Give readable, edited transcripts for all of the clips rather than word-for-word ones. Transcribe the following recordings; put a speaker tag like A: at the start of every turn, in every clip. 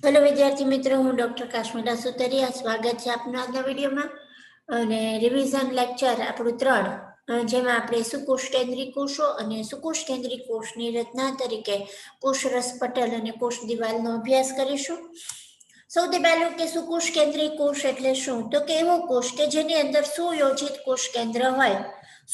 A: Hello विद्यार्थी मित्रों, हूँ डॉक्टर काश्मीरा सुतरिया। स्वागत है आपनो आजना विडियोमां अने रिविजन लेक्चर आपणुं 3 जेमां आपणे सुकोष केंद्रीय कोषो अने सुकोष केंद्रीय कोषनी रचना तरीके कोषरस पटल अने कोष दिवालनो अभ्यास करीशुं। सौथी पहेલું કે સુકોષ કેન્દ્રીય કોષ એટલે શું? તો કે એવો કોષ કે જેની અંદર સુયોજિત કોષ કેન્દ્ર હોય।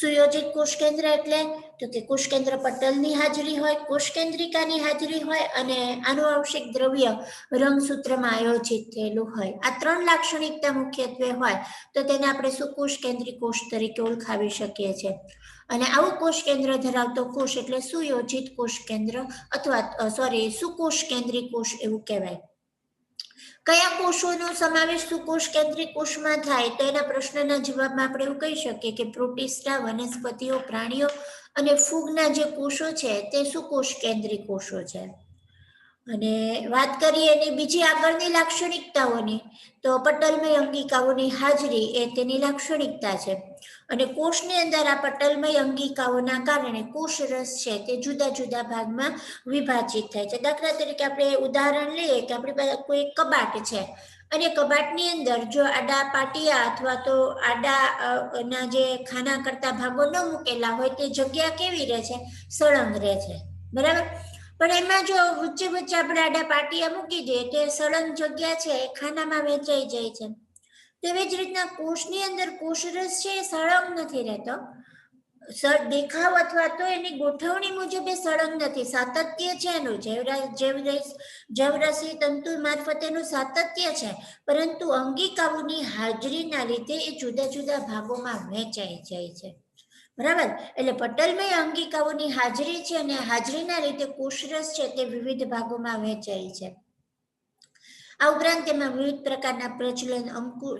A: સુયોજિત કોષ કેન્દ્ર એટલે તો કે કોષ કેન્દ્ર પટલની હાજરી હોય, કોષ કેન્દ્રિકાની હાજરી હોય અને આનુવંશિક દ્રવ્ય રંગસૂત્રમાં આયોજિત થયેલું હોય। આ 3 લાક્ષણિકતા મુખ્યત્વે હોય તો તેને આપણે સુકોષ કેન્દ્રીય કોષ તરીકે ઓળખાવી શકીએ છીએ। અને આવું કોષ કેન્દ્ર ધરાવતો કોષ એટલે સુયોજિત કોષ કેન્દ્ર અથવા સુકોષ કેન્દ્રીય કોષ એવું કહેવાય। કયા કોષોનો સમાવેશ સુકોષ કેન્દ્રીય કોષમાં થાય તો એના પ્રશ્નના જવાબમાં આપણે એવું કહી શકીએ કે પ્રોટિસ્ટા, વનસ્પતિઓ, પ્રાણીઓ અને ફૂગના જે કોષો છે તે સુકોષ કેન્દ્રીય કોષો છે। અને વાત કરીએ એની બીજી આગળની લાક્ષણિકતાઓની તો પટલમય અંગિકાઓની હાજરી એ તેની લાક્ષણિકતા છે। અને કોષની અંદર આ પટલમય અંગિકાઓના કારણે કોષરસ છે તે જુદા જુદા ભાગમાં વિભાજિત થાય છે। દાખલા તરીકે આપણે ઉદાહરણ લઈએ કે આપણી પાસે કોઈ કબાટ છે અને કબાટની અંદર જો આડા પાટિયા અથવા તો આડા ના જે ખાના કરતા ભાગો ન મૂકેલા હોય તે જગ્યા કેવી રહે છે? સળંગ રહે છે, બરાબર। પણ એમાં જો વચ્ચે વચ્ચે આપણે આડા પાટિયા મૂકી દઈએ તો સળંગ જગ્યા છે એ ખાનામાં વહેંચાઈ જાય છે। તેવી જ રીતના કોષની અંદર કોષરસ છે એ સળંગ નથી રહેતો। દેખાવ અથવા તો એની ગોઠવણી મુજબ એ સળંગ નથી, સાતત્ય છે એનું, જવરસી તંતુ મારફત એનું સાતત્ય છે, પરંતુ અંગિકાઓની હાજરીના લીધે એ જુદા જુદા ભાગોમાં વહેંચાઈ જાય છે, બરાબર। એટલે પટલમય અંગિકાઓની હાજરી છે અને હાજરીના લીધે કોષરસ છે તે વિવિધ ભાગોમાં વહેંચાય છે। આ ઉપરાંત તેમાં વિવિધ પ્રકારના પ્રચલન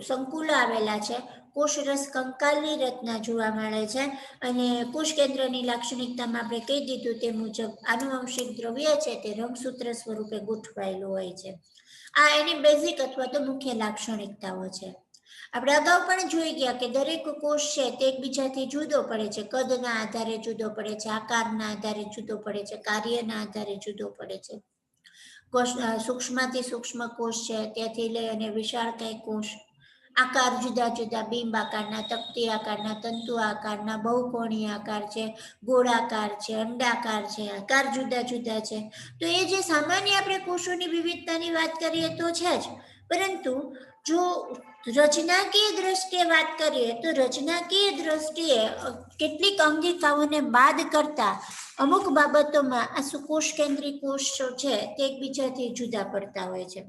A: સંકુલો આવેલા છે। કોષરસ કંકાલની રચના જોવા મળે છે અને કોષ કેન્દ્રની લાક્ષણિકતામાં આપણે કહી દીધું તે મુજબ આનુવંશિક દ્રવ્ય છે તે રંગસૂત્ર સ્વરૂપે ગોઠવાયેલું હોય છે। આ એની બેઝિક અથવા તો મુખ્ય લાક્ષણિકતાઓ છે। આપણે અગાઉ પણ જોઈ ગયા કે દરેક કોષ છે તે એકબીજાથી જુદો પડે છે, કદના આધારે જુદો પડે છે, આકારના આધારે જુદો પડે છે, કાર્યના આધારે જુદો પડે છે। કોષ સૂક્ષ્મથી સૂક્ષ્મ કોષ છે ત્યાંથી લઈ અને વિશાળકાય કોષ, આકાર જુદા જુદા, બિંબ આકારના, તકતી આકારના, તંતુ આકારના, બહુકોણીય આકાર છે, ગોળાકાર છે, અંડાકાર છે, આકાર જુદા જુદા છે। તો એ જે સામાન્ય આપણે કોષોની વિવિધતાની વાત કરીએ તો છે જ, પરંતુ જો રચનાકીય દ્રષ્ટિએ વાત કરીએ તો રચનાકીય દ્રષ્ટિએ કેટલીક અંગિકાઓને બાદ કરતા અમુક બાબતોમાં આ સુકોષ કેન્દ્રીય કોષો છે તે એકબીજાથી જુદા પડતા હોય છે।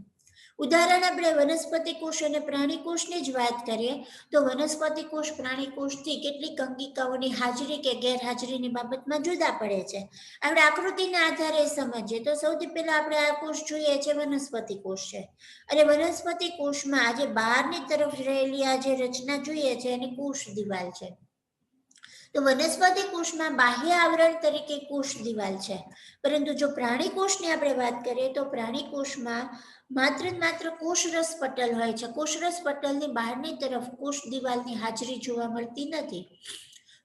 A: ઉદાહરણ આપણે વનસ્પતિ કોષ અને પ્રાણી કોષની જ વાત કરીએ તો વનસ્પતિ કોષ પ્રાણી કોષથી કેટલીક અંગિકાઓની હાજરી કે ગેરહાજરીની બાબતમાં જુદા પડે છે। આપણે આકૃતિના આધારે સમજીએ તો સૌથી પહેલા આપણે આ કોષ જોઈએ છે વનસ્પતિ કોષ છે અને વનસ્પતિ કોષમાં આજે બહારની તરફ રહેલી આ જે રચના જોઈએ છે એની કોષ દિવાલ છે। તો વનસ્પતિ કોષમાં બાહ્ય આવરણ તરીકે કોષ દિવાલ છે, પરંતુ જો પ્રાણી કોષની આપણે વાત કરીએ તો પ્રાણી કોષમાં માત્ર કોષરસ પટલ હોય છે। કોષરસ પટલની બહારની તરફ કોષ દિવાલની હાજરી જોવા મળતી નથી।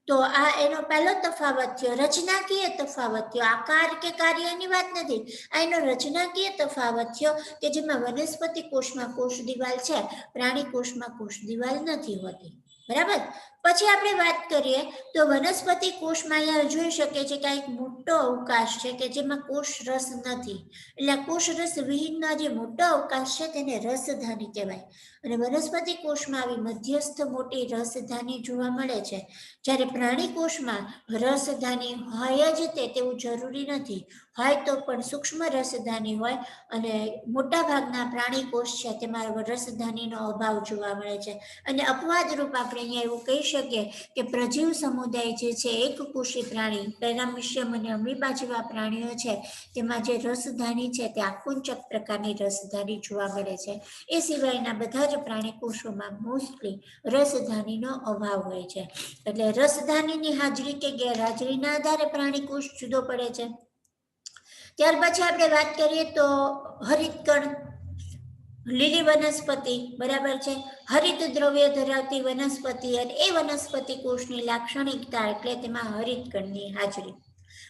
A: તો આ એનો પહેલો તફાવત થયો, રચનાકીય તફાવત થયો, આકાર કે કાર્યની વાત નથી, આ એનો રચનાકીય તફાવત થયો કે જેમાં વનસ્પતિ કોષમાં કોષ દિવાલ છે, પ્રાણી કોષમાં કોષ દિવાલ નથી હોતી, બરાબર। પછી આપણે વાત કરીએ તો વનસ્પતિ કોષમાં અહીંયા જોઈ શકીએ છીએ કે એક મોટો અવકાશ છે કે જેમાં કોષ રસ નથી, એટલે કોષ રસ વિહીનનો જે મોટો અવકાશ છે તેને રસધાની કહેવાય। અને વનસ્પતિ કોષમાં આવી મધ્યસ્થ મોટી રસધાની જોવા મળે છે, જ્યારે પ્રાણી કોષમાં રસધાની હોય જ તેવું જરૂરી નથી, હોય તો પણ સૂક્ષ્મ રસધાની હોય અને મોટા ભાગના પ્રાણી કોષ છે તેમાં રસધાનીનો અભાવ જોવા મળે છે। અને અપવાદ રૂપ આપણે અહીંયા એવું કહી શકીએ કે પ્રજીવ સમુદાય જે છે એક કોષી પ્રાણી, પેરામિશિયમ અને અમીબા જેવા પ્રાણીઓ છે તેમાં જે રસધાની છે તે આકુંચક પ્રકારની રસધાની જોવા મળે છે। એ સિવાયના બધા જ પ્રાણી કોષોમાં મોસ્ટલી રસધાનીનો અભાવ હોય છે, એટલે રસધાનીની હાજરી કે ગેરહાજરીના આધારે પ્રાણી કોષ જુદો પડે છે। ત્યાર પછી આપણે વાત કરીએ તો હરિતકણ, લીલી વનસ્પતિ, બરાબર છે, હરિત દ્રવ્ય ધરાવતી વનસ્પતિ અને એ વનસ્પતિ કોષની લાક્ષણિકતા એટલે તેમાં હરિતકણની હાજરી।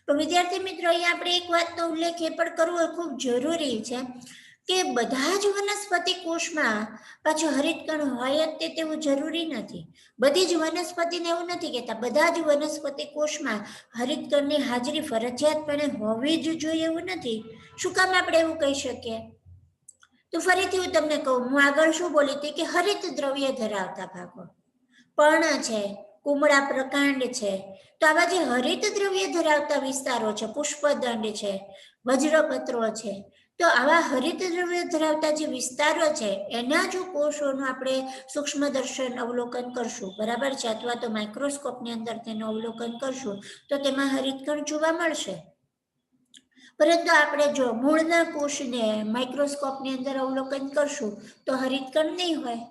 A: તો વિદ્યાર્થી મિત્રો અહીંયા આપણે એક વાતનો ઉલ્લેખ એ પણ કરવો ખૂબ જરૂરી છે કે બધા જ વનસ્પતિ કોષમાં પાછું હરિતકણ હોય જ તેવું જરૂરી નથી. બધી જ વનસ્પતિને એવું નથી કહેતા બધા જ વનસ્પતિ કોષમાં હરિતકણની હાજરી ફરજિયાતપણે હોવી જ જોઈએ એવું નથી. શું કામ આપણે એવું કહી શકીએ? તો ફરીથી હું તમને કહું, હું આગળ શું બોલી હતી કે હરિત દ્રવ્ય ધરાવતા ભાગો, પર્ણ છે, કુમળા પ્રકાંડ છે, તો આવા જે હરિત દ્રવ્ય ધરાવતા વિસ્તારો છે, પુષ્પદંડ છે, વજ્રપત્રો છે, તો આવા હરિત દ્રવ્ય ધરાવતા જે વિસ્તારો છે એના જો કોષોનું આપણે સૂક્ષ્મદર્શન અવલોકન કરશું, બરાબર છે, અથવા તો માઇક્રોસ્કોપની અંદર તેનું અવલોકન કરશું તો તેમાં હરિતકણ જોવા મળશે. પરંતુ આપણે જો મૂળના કોષને માઇક્રોસ્કોપની અંદર અવલોકન કરશું તો હરિતકણ નહીં હોય.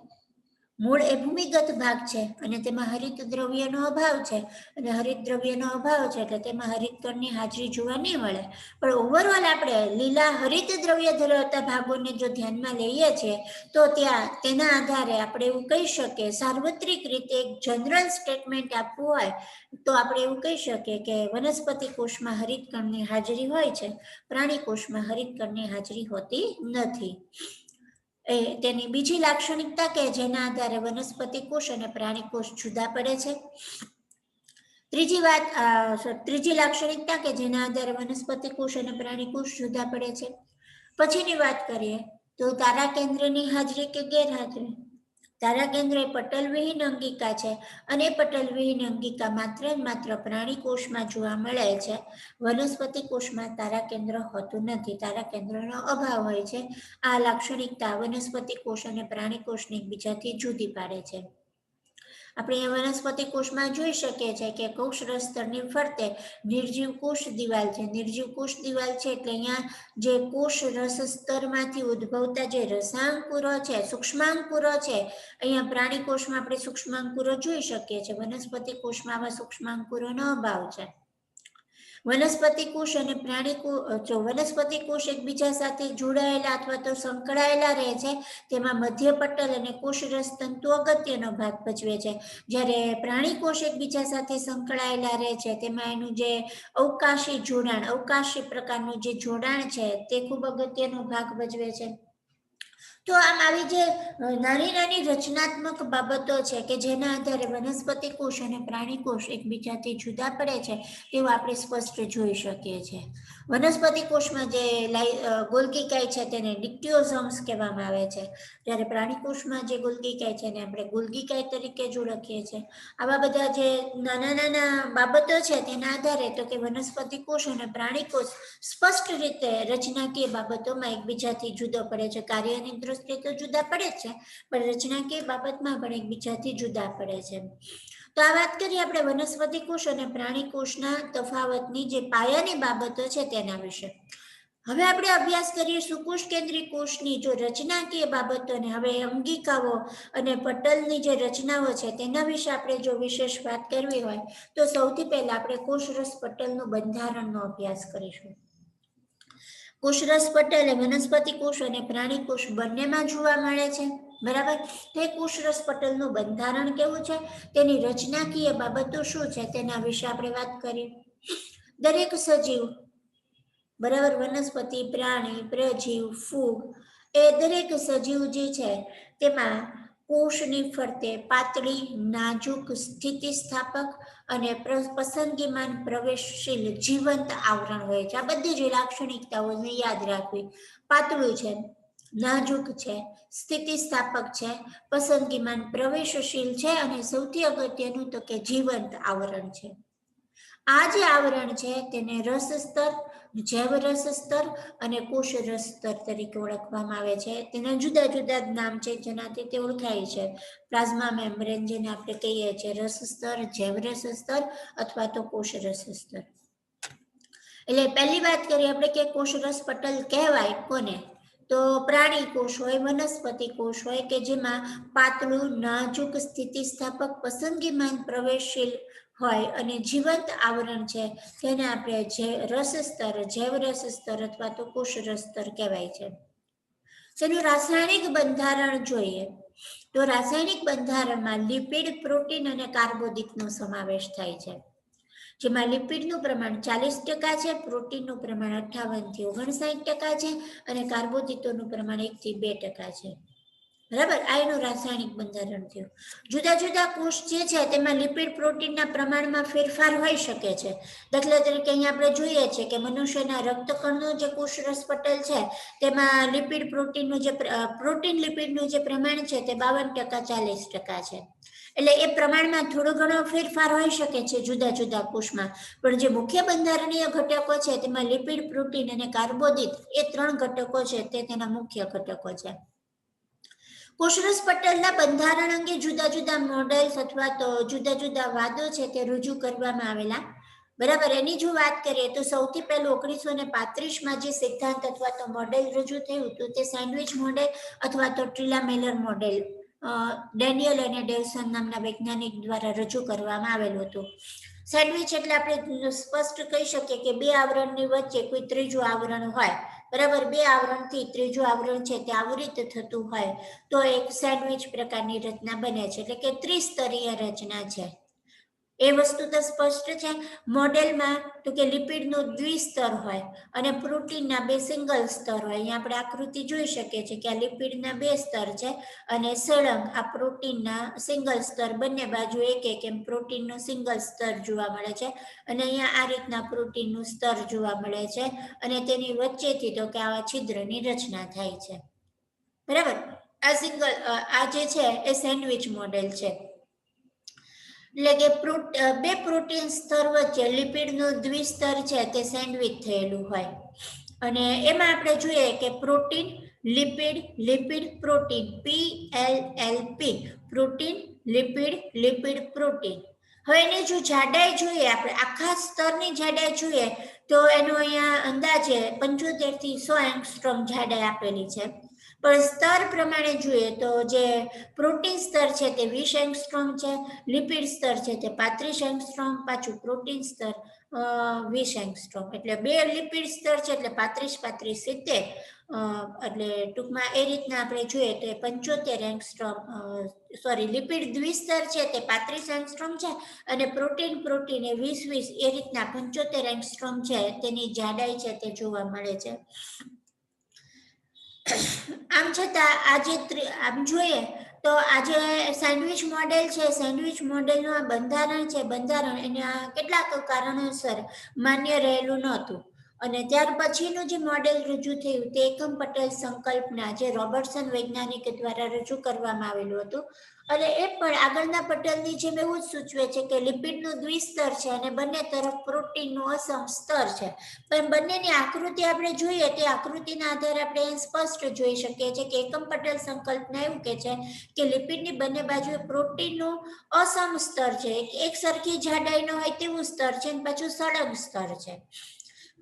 A: મૂળ એ ભૂમિગત ભાગ છે અને તેમાં હરિત દ્રવ્યનો અભાવ છે, અને હરિત દ્રવ્યનો અભાવ છે એટલે તેમાં હરિતકણની હાજરી જોવા નહીં મળે. પણ ઓવરઓલ આપણે લીલા હરિત દ્રવ્ય ધરાવતા ભાગોને જો ધ્યાનમાં લઈએ છીએ તો ત્યાં તેના આધારે આપણે એવું કહી શકીએ, સાર્વત્રિક રીતે એક જનરલ સ્ટેટમેન્ટ આપવું હોય તો આપણે એવું કહી શકીએ કે વનસ્પતિ કોષમાં હરિતકણની હાજરી હોય છે, પ્રાણી કોષમાં હરિતકણની હાજરી હોતી નથી. તેની બીજી લાક્ષણિકતા કે જેના આધારે વનસ્પતિ કોષ અને પ્રાણી કોષ જુદા પડે છે. ત્રીજી લાક્ષણિકતા કે જેના આધારે વનસ્પતિ કોષ અને પ્રાણી કોષ જુદા પડે છે. પછીની વાત કરીએ તો તારા કેન્દ્રની હાજરી કે ગેરહાજરી. તારા કેન્દ્ર એ પટલવિહીન અંગિકા છે અને પટલવિહીન અંગિકા માત્ર પ્રાણી કોષમાં જોવા મળે છે. વનસ્પતિ કોષમાં તારા કેન્દ્ર હોતું નથી, તારા કેન્દ્રનો અભાવ હોય છે. આ લાક્ષણિકતા વનસ્પતિ કોષ અને પ્રાણી કોષને એકબીજાથી જુદી પાડે છે. આપણે વનસ્પતિ કોષમાં જોઈ શકીએ છીએ કે કોષ સ્તરની ફરતે નિર્જીવ કોષ દિવાલ છે. નિર્જીવ કોષ દિવાલ છે એટલે અહીંયા જે કોષ રસ સ્તરમાંથી ઉદ્ભવતા જે રસાંકુરો છે, સૂક્ષ્માંકુરો છે, અહીંયા પ્રાણી કોષમાં આપણે સૂક્ષ્માંકુરો જોઈ શકીએ છીએ, વનસ્પતિ કોષમાં આવા સૂક્ષ્માંકુરોનો અભાવ છે. વનસ્પતિ કોષ અને વનસ્પતિ કોષ એકબીજા સાથે જોડાયેલા અથવા તો સંકળાયેલા રહે છે, તેમાં મધ્ય પટલ અને કોષરસ તંતુ અગત્યનો ભાગ ભજવે છે. જ્યારે પ્રાણી કોષ એકબીજા સાથે સંકળાયેલા રહે છે તેમાં એનું જે અવકાશી પ્રકારનું જે જોડાણ છે તે ખૂબ અગત્યનો ભાગ ભજવે છે. તો આમ આવી જે નાની નાની રચનાત્મક બાબતો છે કે જેના આધારે વનસ્પતિ કોષ અને પ્રાણી કોષ એકબીજાથી જુદા પડે છે તેવું આપણે સ્પષ્ટ જોઈ શકીએ છીએ. વનસ્પતિ કોષમાં જે ગોલ્ગીકાય છે તેને ડિક્ટિયોઝોમ્સ કહેવામાં આવે છે, જ્યારે પ્રાણી કોષમાં જે ગોલ્ગીકાય છે એને આપણે ગોલ્ગીકાય તરીકે જ ઓળખીએ છીએ. આવા બધા જે નાના નાના બાબતો છે તેના આધારે તો કે વનસ્પતિ કોષ અને પ્રાણી કોષ સ્પષ્ટ રીતે રચનાકીય બાબતોમાં એકબીજાથી જુદો પડે છે. કાર્યની દ્રષ્ટિએ તો જુદા પડે જ છે, પણ રચનાકીય બાબતમાં પણ એકબીજાથી જુદા પડે છે. તો આ વાત કરીએ આપણે વનસ્પતિ કોષ અને પ્રાણી કોષના તફાવતની જે પાયાની બાબતો છે તેના વિશે. હવે આપણે અભ્યાસ કરીએ સુકોષ કેન્દ્રી કોષની જો રચનાકીય બાબતોને. હવે અંગિકાઓ અને પટલની જે રચનાઓ છે તેના વિશે આપણે જો વિશેષ વાત કરવી હોય તો સૌથી પહેલા આપણે કોષરસ પટલનું બંધારણનો અભ્યાસ કરીશું. કોષરસ પટલ એ વનસ્પતિ કોષ અને પ્રાણી કોષ બંનેમાં જોવા મળે છે, બરાબર. તે કોષરસ પટલનું બંધારણ કેવું છે, તેની રચનાકીય બાબતો શું છે તેના વિશે આપણે વાત કરીએ. દરેક સજીવ, બરાબર, વનસ્પતિ, પ્રાણી, પ્રજીવ, ફૂગ એ દરેક સજીવ જે છે તેમાં કોષની ફરતે પાતળી, નાજુક, સ્થિતિસ્થાપક અને પસંદગીમાન પ્રવેશશીલ જીવંત આવરણ હોય છે. આ બધી જ લાક્ષણિકતાઓને યાદ રાખવી. પાતળું છે, નાજુક છે, સ્થિતિસ્થાપક છે, પસંદગીમાન પ્રવેશશીલ છે અને સૌથી અગત્યનું તો કે જીવંત આવરણ છે. આ જે આવરણ છે તેને રસ સ્તર, જૈવ રસ સ્તર અને કોષ રસ સ્તર તરીકે ઓળખવામાં આવે છે. તેના જુદા જુદા નામ છે જેનાથી તે ઓળખાય છે. પ્લાઝમા મેમ્બ્રેન જેને આપણે કહીએ છીએ, રસ સ્તર, જૈવ રસ સ્તર અથવા તો કોષ રસ સ્તર. એટલે પહેલી વાત કરીએ આપણે કે કોષરસ પટલ કહેવાય કોને, તો પ્રાણી કોષ હોય, વનસ્પતિ કોષ હોય કે જેમાં પાતળું, નાજુક, સ્થિતિસ્થાપક, પસંદગીમાન પ્રવેશશીલ હોય અને જીવંત આવરણ છે તેને આપણે રસ સ્તર, જૈવ રસ સ્તર અથવા તો કોષ રસ સ્તર કહેવાય છે. તેનું રાસાયણિક બંધારણ જોઈએ તો રાસાયણિક બંધારણમાં લિપિડ, પ્રોટીન અને કાર્બોદિતનો સમાવેશ થાય છે. જેમાં લિપિડનું પ્રમાણ 40% છે, પ્રોટીનનું પ્રમાણ 58 થી 59% છે અને કાર્બોદિતોનું પ્રમાણ 1 થી 2% છે. બરાબર, આ એનું રાસાયણિક બંધારણ થયું. જુદા જુદા કોષ જે છે તેમાં લિપિડ પ્રોટીનના પ્રમાણમાં ફેરફાર હોઈ શકે છે. દાખલા તરીકે અહીંયા આપણે જોઈએ છે કે મનુષ્યના રક્તકણનો જે કોષરસ પટલ છે તેમાં લિપિડ પ્રોટીનનું જે પ્રોટીન લિપિડનું જે પ્રમાણ છે તે 52% 40% છે. એટલે એ પ્રમાણમાં થોડો ઘણો ફેરફાર હોઈ શકે છે જુદા જુદા કોષમાં, પણ જે મુખ્ય બંધારણીય ઘટકો છે તેમાં લિપિડ, પ્રોટીન અને કાર્બોદિત એ 3 ઘટકો છે તે તેના મુખ્ય ઘટકો છે. કોષરસ પટલના બંધારણ અંગે જુદા જુદા મોડેલ્સ અથવા તો જુદા જુદા વાદો છે તે રજૂ કરવામાં આવેલા. બરાબર, એની જો વાત કરીએ તો સૌથી પહેલું 1935માં જે સિદ્ધાંત અથવા તો મોડેલ રજૂ થયું હતું તે સેન્ડવિચ મોડેલ અથવા તો ટ્રિલા-મેલર મોડેલ ડેનિયલ અને ડેવસન નામના વૈજ્ઞાનિક દ્વારા રજૂ કરવામાં આવેલું હતું. સેન્ડવિચ એટલે આપણે સ્પષ્ટ કહી શકીએ કે બે આવરણની વચ્ચે કોઈ ત્રીજું આવરણ હોય. બરાબર, બે આવરણથી ત્રીજું આવરણ છે તે આવૃત થતું હોય તો એક સેન્ડવિચ પ્રકારની રચના બને છે, એટલે કે ત્રિસ્તરીય રચના છે. એ વસ્તુ તો સ્પષ્ટ છે. મોડેલમાં તો કે લિપિડનું દ્વિસ્તર હોય અને પ્રોટીનના 2 સિંગલ સ્તર હોય. અહીંયા આપણે આકૃતિ જોઈ શકીએ છીએ કે આ લિપિડના 2 સ્તર છે અને સળંગ આ પ્રોટીનના સિંગલ સ્તર બંને બાજુ એક એક એમ પ્રોટીનનું સિંગલ સ્તર જોવા મળે છે અને અહીંયા આ રીતના પ્રોટીનનું સ્તર જોવા મળે છે અને તેની વચ્ચેથી તો કે આવા છિદ્રની રચના થાય છે. બરાબર, આ જે છે એ સેન્ડવિચ મોડેલ છે. એટલે કે બે પ્રોટીન સ્તર વચ્ચે લિપિડનું દ્વિસ્તર છે તે સેન્ડવિચ થયેલું હોય અને એમાં આપણે જોઈએ કે protein, lipid, lipid, protein, PLLP, protein, lipid, lipid, protein. હવે એની જો જાડાઈ જોઈએ, આપણે આખા સ્તરની જાડાઈ જોઈએ તો એનો અહીંયા અંદાજે 75 થી 100 એંગસ્ટ્રોમ જાડાઈ આપેલી છે. પણ સ્તર પ્રમાણે જોઈએ તો જે પ્રોટીન સ્તર છે તે 20 એંગસ્ટ્રોમ છે, લિપિડ સ્તર છે તે 35 એંગસ્ટ્રોમ, પાછું પ્રોટીન સ્તર 20 એંગસ્ટ્રોમ. એટલે બે લિપિડ સ્તર છે એટલે 35 70, એટલે ટૂંકમાં એ રીતના આપણે જોઈએ તો 75 એંગસ્ટ્રોમ, સોરી, લિપિડ દ્વિસ્તર છે તે 35 એંગસ્ટ્રોમ છે અને પ્રોટીન એ 20 એ રીતના 75 એંગસ્ટ્રોમ છે તેની જાડાઈ છે તે જોવા મળે છે. આમ છતાં આજે આમ જોઈએ તો આજે સેન્ડવિચ મોડેલ છે, સેન્ડવિચ મોડેલનું આ બંધારણ એના કેટલાક કારણોસર માન્ય રહેલું નહોતું અને ત્યાર પછીનું જે મોડેલ રજૂ થયું તે એકમ પટેલ સંકલ્પના જે રોબર્ટસન વૈજ્ઞાનિક દ્વારા રજૂ કરવામાં આવેલું હતું અને એ પણ આગળના પટેલની જેમ એવું જ સૂચવે છે કે લિપિડનું દ્વિસ્તર છે અને બંને તરફ પ્રોટીનનું અસમ સ્તર છે. પણ બંનેની આકૃતિ આપણે જોઈએ તે આકૃતિના આધારે આપણે સ્પષ્ટ જોઈ શકીએ છીએ કે એકમ પટેલ સંકલ્પના એવું કે છે કે લિપિડની બંને બાજુએ પ્રોટીનનું અસમ સ્તર છે, એક સરખી જાડાઈનો હોય તેવું સ્તર છે અને પાછું સળંગ સ્તર છે.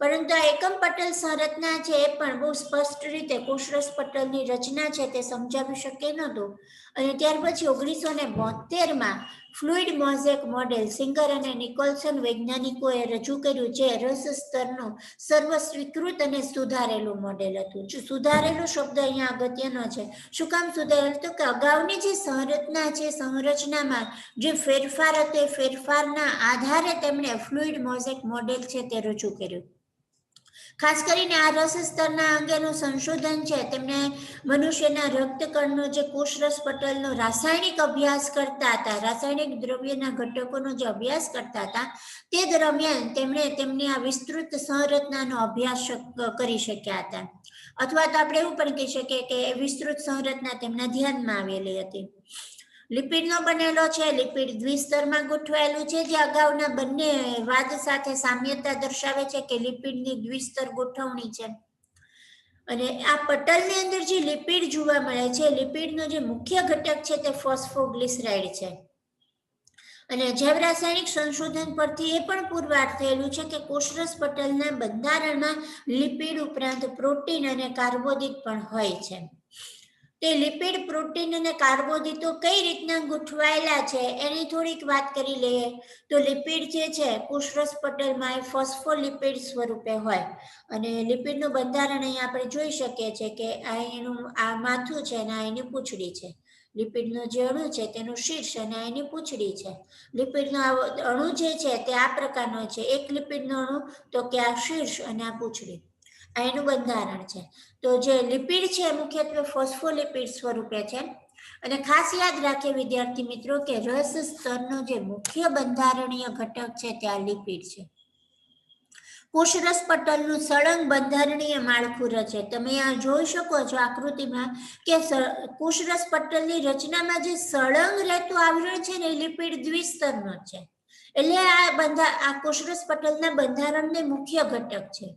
A: પરંતુ આ એકમ પટેલ સંરચના છે એ પણ બહુ સ્પષ્ટ રીતે કોષરસ પટલની રચના છે તે સમજાવી શકે નહોતું અને ત્યાર પછી 1972માં ફ્લુઇડ મોઝેક મોડેલ સિંગર અને નિકોલસન વૈજ્ઞાનિકોએ રજૂ કર્યું જે રસ સ્તરનું સર્વ સ્વીકૃત અને સુધારેલું મોડેલ હતું. સુધારેલું શબ્દ અહીંયા અગત્યનો છે. શું કામ સુધારેલું? તો કે અગાઉની જે સંરચના છે સંરચનામાં જે ફેરફાર હતો એ ફેરફારના આધારે તેમણે ફ્લુઇડ મોઝેક મોડેલ છે તે રજૂ કર્યું. ખાસ કરીને આ રસ સ્તરના અંગેનું સંશોધન છે તેમણે મનુષ્યના રક્તકણનો જે કોષરસ પટલનો રાસાયણિક અભ્યાસ કરતા હતા, રાસાયણિક દ્રવ્યના ઘટકોનો જે અભ્યાસ કરતા હતા તે દરમિયાન તેમણે તેમની આ વિસ્તૃત સંરચનાનો અભ્યાસ કરી શક્યા હતા. અથવા તો આપણે એવું પણ કહી શકીએ કે વિસ્તૃત સંરચના તેમના ધ્યાનમાં આવેલી હતી. લિપિડનો બનેલો છે, લિપિડ દ્વિસ્તરમાં ગોઠવાયેલું છે જે અગાઉના બંને વાદ સાથે સામ્યતા દર્શાવે છે કે લિપિડની દ્વિસ્તર ગોઠવણી છે. અને આ પટલની અંદર જે લિપિડ જોવા મળે છે, લિપિડનો જે મુખ્ય ઘટક છે તે ફોસ્ફોગ્લિસરાઇડ છે. અને જૈવ રાસાયણિક સંશોધન પરથી એ પણ પુરવાર થયેલું છે કે કોષરસ પટલના બંધારણમાં લિપિડ ઉપરાંત પ્રોટીન અને કાર્બોદિત પણ હોય છે. તે લિપિડ, પ્રોટીન અને કાર્બોદિતો કઈ રીતના ગોઠવાયેલા છે એની થોડીક વાત કરી લઈએ તો લિપિડ જે છે કોષરસ પટલમાં એ ફોસ્ફોલિપિડ સ્વરૂપે હોય અને લિપિડનું બંધારણ અહીંયા આપણે જોઈ શકીએ છીએ કે આ એનું આ માથું છે અને આ એની પૂંછડી છે. લિપિડનો જે અણુ છે તેનું શીર્ષ અને એની પૂંછડી છે. લિપિડનો અણુ જે છે તે આ પ્રકારનો છે, એક લિપિડનો અણુ તો કે આ શીર્ષ અને આ પૂંછડી, આ એનું બંધારણ છે. તો જે લિપિડ છે મુખ્યત્વે ફોસ્ફોલિપિડ સ્વરૂપે છે. અને ખાસ યાદ રાખીએ વિદ્યાર્થી મિત્રો કે રસ સ્તરનો જે મુખ્ય બંધારણીય ઘટક છે તે આ લિપિડ છે. કોષરસ પટલનું સળંગ બંધારણીય માળખું રચે. તમે આ જોઈ શકો છો આકૃતિમાં કે કોષરસ પટલની રચનામાં જે સળંગ રહેતું આવરણ છે ને એ લિપિડ દ્વિસ્તરનો છે. એટલે આ કોષરસ પટલના બંધારણને મુખ્ય ઘટક છે.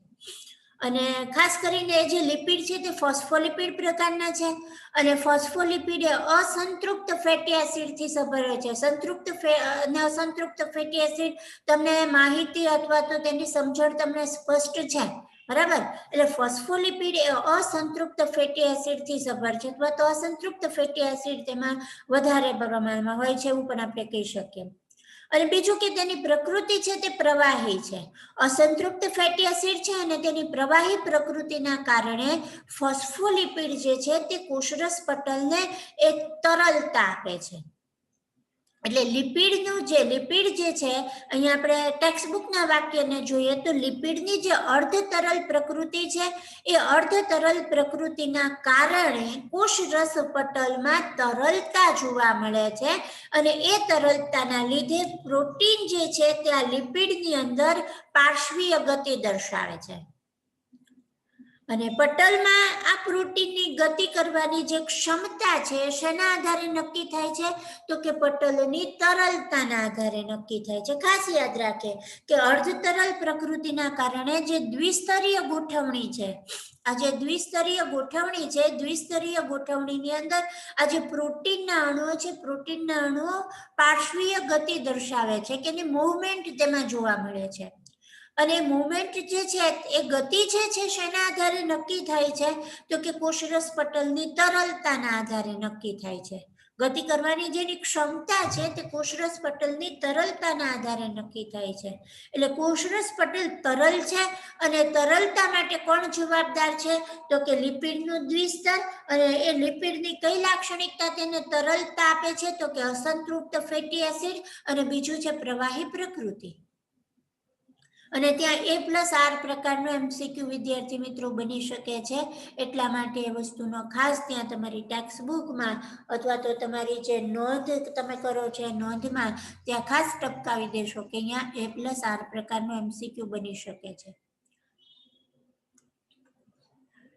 A: અને ખાસ કરીને જે લિપિડ છે તે ફોસ્ફોલિપિડ પ્રકારના છે. અને ફોસ્ફોલિપિડ એ અસંતૃપ્ત ફેટી એસિડ થી સભર હોય છે. સંતૃપ્ત અને અસંતૃપ્ત ફેટી એસિડ તમને માહિતી અથવા તો તેની સમજણ તમને સ્પષ્ટ છે, બરાબર? એટલે ફોસ્ફોલિપિડ એ અસંતૃપ્ત ફેટી એસિડ થી સભર છે, અથવા તો અસંતૃપ્ત ફેટી એસિડ તેમાં વધારે પ્રમાણમાં હોય છે એવું પણ આપણે કહી શકીએ. અને બીજું કે તેની પ્રકૃતિ છે તે પ્રવાહી છે. અસંતૃપ્ત ફેટી એસિડ છે અને તેની પ્રવાહી પ્રકૃતિના કારણે ફોસ્ફોલિપિડ જે છે તે કોષરસ પટલને એક તરલતા આપે છે. એટલે લિપિડ જે છે, અહીંયા આપણે ટેક્સ્ટબુકના વાક્યને જોઈએ તો લિપિડની જે અર્ધ તરલ પ્રકૃતિ છે એ અર્ધ તરલ પ્રકૃતિના કારણે કોષરસ પટલમાં તરલતા જોવા મળે છે. અને એ તરલતાના લીધે પ્રોટીન જે છે તે આ લિપિડની અંદર પાર્શ્વીય ગતિ દર્શાવે છે. અને પટલમાં આ પ્રોટીનની ગતિ કરવાની જે ક્ષમતા છે શેના આધારે નક્કી થાય છે? તો કે પટલની તરલતાના આધારે નક્કી થાય છે. ખાસ યાદ રાખે કે અર્ધ તરલ પ્રકૃતિના કારણે જે દ્વિસ્તરીય ગોઠવણી છે, આ જે દ્વિસ્તરીય ગોઠવણી છે, દ્વિસ્તરીય ગોઠવણીની અંદર આ જે પ્રોટીનના અણુઓ છે, પ્રોટીનના અણુઓ પાર્શ્વીય ગતિ દર્શાવે છે કે એની મૂવમેન્ટ તેમાં જોવા મળે છે. અને મૂવમેન્ટ જે છે એ ગતિ જે છે શેના આધારે નક્કી થાય છે? તો કે કોષરસ પટલની તરલતાના આધારે નક્કી થાય છે. ગતિ કરવાની જેની ક્ષમતા છે તે કોષરસ પટલની તરલતાના આધારે નક્કી થાય છે. એટલે કોષરસ પટલ તરલ છે અને તરલતા માટે કોણ જવાબદાર છે? તો કે લિપિડનું દ્વિસ્તર. અને એ લિપિડની કઈ લાક્ષણિકતા તેને તરલતા આપે છે? તો કે અસંતૃપ્ત ફેટી એસિડ અને બીજું છે પ્રવાહી પ્રકૃતિ. અને ત્યાં A+R પ્રકારનો MCQ વિદ્યાર્થી મિત્રો બની શકે છે. એટલા માટે એ વસ્તુનો ખાસ ત્યાં તમારી ટેક્સ્ટ બુકમાં અથવા તો તમારી જે નોંધ તમે કરો છો એ નોંધમાં ત્યાં ખાસ ટપકાવી દેશો કે અહીંયા A+R પ્રકારનો MCQ બની શકે છે.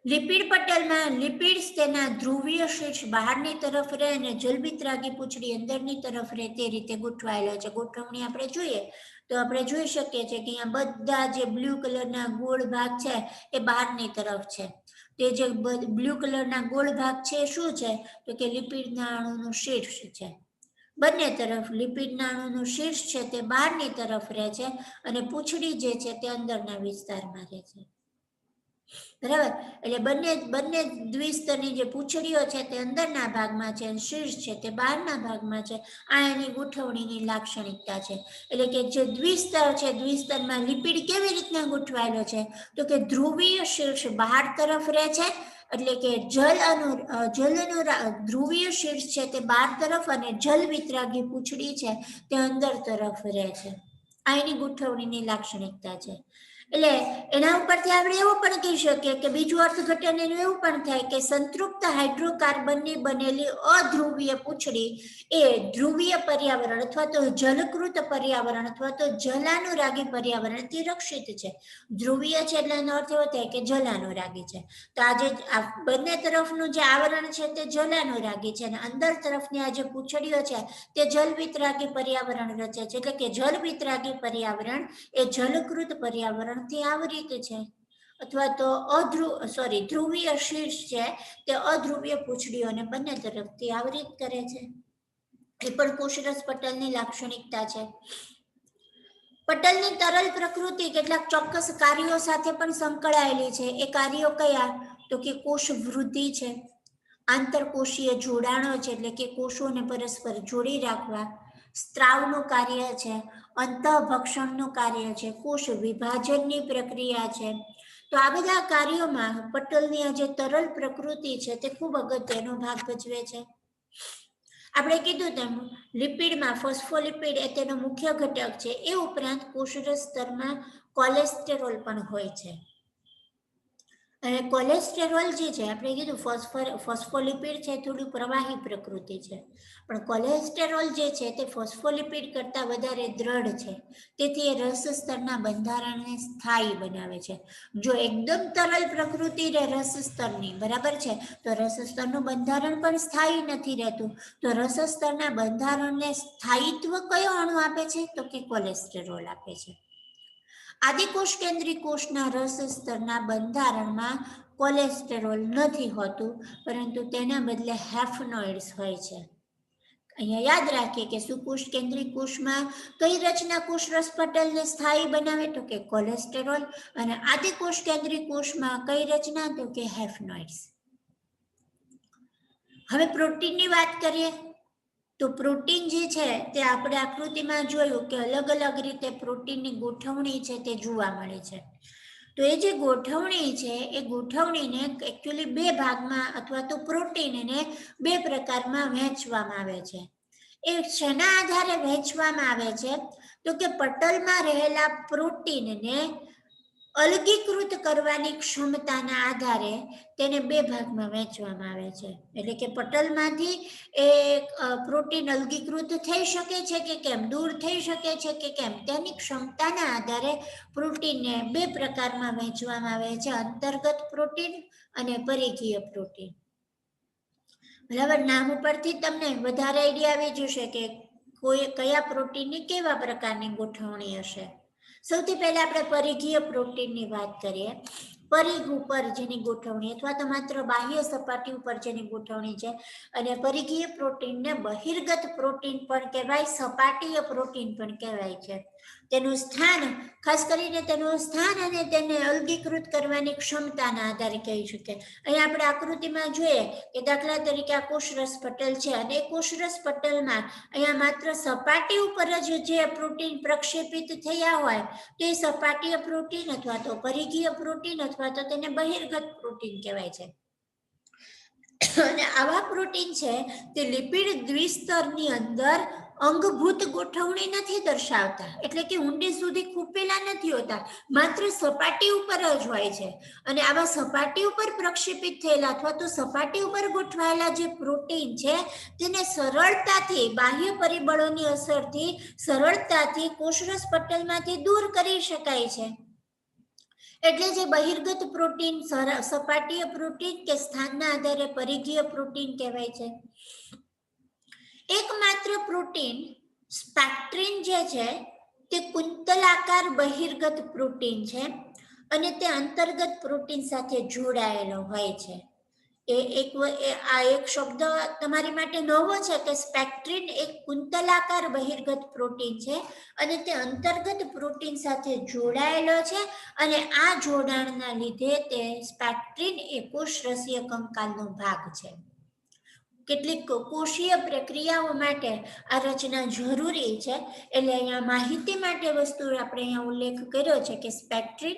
A: લિપિડ પટલમાં લિપિડ્સ તેના ધ્રુવીય શીર્ષ બહારની તરફ રહે અને જલબિત્રાગી પૂંછડી અંદરની તરફ રહે તે રીતે ગોઠવાયેલો છે. ગોઠવણી આપણે જોઈએ તો આપણે જોઈ શકીએ છીએ કે અહીંયા બધા જે બ્લુ કલરના ગોળ ભાગ છે એ બહારની તરફ છે. તે જે બ્લુ કલરના ગોળ ભાગ છે શું છે? તો કે લિપિડના અણુનું શીર્ષ છે. બંને તરફ લિપિડના અણુનું શીર્ષ છે તે બહારની તરફ રહે છે અને પૂંછડી જે છે તે અંદરના વિસ્તારમાં રહે છે. બરાબર? એટલે બંને દ્વિસ્તરની જે પૂંછડીઓ છે તે અંદરના ભાગમાં છે, શીર્ષ છે તે બહારના ભાગમાં છે. આ એની ગોઠવણીની લાક્ષણિકતા છે. એટલે કે જે દ્વિસ્તર છે, દ્વિસ્તરમાં લિપિડ કેવી રીતના ગોઠવાયેલો છે? તો કે ધ્રુવીય શીર્ષ બહાર તરફ રહે છે, એટલે કે જલનું ધ્રુવીય શીર્ષ છે તે બહાર તરફ અને જલ વિતરાગી પૂંછડી છે તે અંદર તરફ રહે છે. આ એની ગોઠવણીની લાક્ષણિકતા છે. એટલે એના ઉપરથી આપણે એવું પણ કહી શકીએ કે બીજું અર્થઘટન એનું એવું પણ થાય કે સંતૃપ્ત હાઇડ્રોકાર્બનની બનેલી અધ્રુવીય પૂંછડી એ ધ્રુવીય પર્યાવરણ અથવા તો જલકૃત પર્યાવરણ અથવા તો જલાનુરાગી પર્યાવરણથી રક્ષિત છે. ધ્રુવીય છે એટલે એનો અર્થ એવો થાય કે જલાનુરાગી છે. તો આજે બંને તરફનું જે આવરણ છે તે જલાનુરાગી છે અને અંદર તરફની આ જે પૂંછડીઓ છે તે જલવિતરાગી પર્યાવરણ રચે છે. એટલે કે જલવિતરાગી પર્યાવરણ એ જલકૃત પર્યાવરણથી આવરિત છે. અથવા તો ધ્રુવીય શીર્ષ છે તે અધ્રુવીય પૂંછડીઓને બંને તરફથી આવરિત કરે છે. એ પણ કોષરસ પટલની લાક્ષણિકતા છે. પટલની તરલ પ્રકૃતિ કેટલાક ચોક્કસ કાર્યો સાથે પણ સંકળાયેલી છે. એ કાર્યો કયા? તો કે કોષ વૃદ્ધિ છે, આંતરકોષીય જોડાણો છે એટલે કે કોષોને પરસ્પર જોડી રાખવા, સ્ત્રાવનું કાર્ય છે, અંતઃભક્ષણનું કાર્ય છે, કોષ વિભાજનની પ્રક્રિયા છે. તો આ બધા કાર્યોમાં પટલની આ જે તરલ પ્રકૃતિ છે તે ખૂબ અગત્યનો ભાગ ભજવે છે. આપણે કીધું તેમ લિપિડમાં ફોસ્ફોલિપિડ એ તેનો મુખ્ય ઘટક છે. એ ઉપરાંત કોષરસ સ્તરમાં કોલેસ્ટેરોલ પણ હોય છે. અને કોલેસ્ટેરોલ જે છે, આપણે કીધું ફોસ્ફોલિપિડ છે થોડું પ્રવાહી પ્રકૃતિ છે, પણ કોલેસ્ટેરોલ જે છે તે ફોસ્ફોલિપિડ કરતાં વધારે દ્રઢ છે. તેથી એ રસ સ્તરના બંધારણને સ્થાયી બનાવે છે. જો એકદમ તરલ પ્રકૃતિ રસ સ્તરની, બરાબર છે, તો રસ સ્તરનું બંધારણ પણ સ્થાયી નથી રહેતું. તો રસ સ્તરના બંધારણને સ્થાયિત્વ કયો અણુ આપે છે? તો કે કોલેસ્ટેરોલ આપે છે. આદિકોષ કેન્દ્રી કોષના રસ સ્તરના બંધારણમાં કોલેસ્ટેરોલ નથી હોતું, પરંતુ તેના બદલે હેફનોઇડ્સ હોય છે. અહીંયા યાદ રાખીએ કે સુકોષ કેન્દ્રી કોષમાં કઈ રચના કોષરસ પટલને સ્થાયી બનાવે? તો કે કોલેસ્ટેરોલ. અને આદિકોષ કેન્દ્રી કોષમાં કઈ રચના? તો કે હેફનોઇડ્સ. હવે પ્રોટીનની વાત કરીએ તો પ્રોટીન જે છે તે આપણે આકૃતિમાં જોયું કે અલગ અલગ રીતે પ્રોટીનની ગોઠવણી છે તે જોવા મળે છે. તો એ જે ગોઠવણી છે એ ગોઠવણીને એકચ્યુઅલી બે ભાગમાં અથવા તો પ્રોટીનને બે પ્રકારમાં વહેંચવામાં આવે છે. એ શેના આધારે વહેંચવામાં આવે છે? તો કે પટલમાં રહેલા પ્રોટીનને અલગીકૃત કરવાની ક્ષમતાના આધારે તેને બે ભાગમાં વહેંચવામાં આવે છે. એટલે કે પટલમાંથી એ પ્રોટીન અલગીકૃત થઈ શકે છે કે કેમ, દૂર થઈ શકે છે કે કેમ, તેની ક્ષમતાના આધારે પ્રોટીનને બે પ્રકારમાં વહેંચવામાં આવે છે: અંતર્ગત પ્રોટીન અને પરિઘીય પ્રોટીન. બરાબર, નામ ઉપરથી તમને વધારે આઈડિયા આવી જશે કે કયા પ્રોટીનની કેવા પ્રકારની ગોઠવણી હશે. સૌથી પહેલા આપણે પરિઘીય પ્રોટીનની વાત કરીએ. પરિઘ ઉપર જેની ગોઠવણી અથવા તો માત્ર બાહ્ય સપાટી ઉપર જેની ગોઠવણી છે, અને પરિઘીય પ્રોટીનને બહિર્ગત પ્રોટીન પણ કહેવાય, સપાટીય પ્રોટીન પણ કહેવાય છે. તેનું સ્થાન, ખાસ કરીને તેનું સ્થાન અને તેને અલગીકૃત કરવાની ક્ષમતાના આધારે કહી શકાય. અહીં આપણે આકૃતિમાં જોઈએ કે દાખલા તરીકે આ કોષરસ પટલ છે, અને એ કોષરસ પટલમાં અહીંયા માત્ર સપાટી ઉપર જ જે પ્રોટીન પ્રક્ષેપિત થયા હોય તે સપાટીય પ્રોટીન અથવા તો પરિઘીય પ્રોટીન અથવા તો તેને બહિર્ગત પ્રોટીન કહેવાય છે. અને આવા પ્રોટીન છે તે લિપિડ દ્વિસ્તરની અંદર અંગભૂત ગોઠવણી નથી દર્શાવતા, એટલે કે ઊંડી સુધી ખૂપેલા નથી હોતા, માત્ર સપાટી ઉપર જ હોય છે. અને આવા સપાટી ઉપર પ્રક્ષેપિત થયેલા અથવા તો સપાટી ઉપર ગોઠવાયેલા જે પ્રોટીન છે તેને સરળતાથી બાહ્ય પરિબળોની અસરથી સરળતાથી કોષરસ પટલમાંથી દૂર કરી શકાય છે. એટલે જે બહિર્ગત પ્રોટીન સપાટીય પ્રોટીન કે સ્થાનના આધારે પરિઘીય પ્રોટીન કહેવાય છે. એકમાત્ર પ્રોટીન સ્પેક્ટ્રિન જે છે તે કુંતલાકાર બહિર્ગત પ્રોટીન છે અને તે અંતર્ગત પ્રોટીન સાથે જોડાયેલો હોય છે. આ એક શબ્દ તમારી માટે નવો છે કે સ્પેક્ટ્રિન એક કુંતલાકાર બહિર્ગત પ્રોટીન છે અને તે અંતર્ગત પ્રોટીન સાથે જોડાયેલો છે, અને આ જોડાણના લીધે તે સ્પેક્ટ્રિન એ કોષરસીય કંકાલનો ભાગ છે. કેટલીક કોષીય પ્રક્રિયાઓ માટે આ રચના જરૂરી છે. એટલે અહીંયા માહિતી માટે વસ્તુ આપણે અહીંયા ઉલ્લેખ કર્યો છે કે સ્પેક્ટ્રિન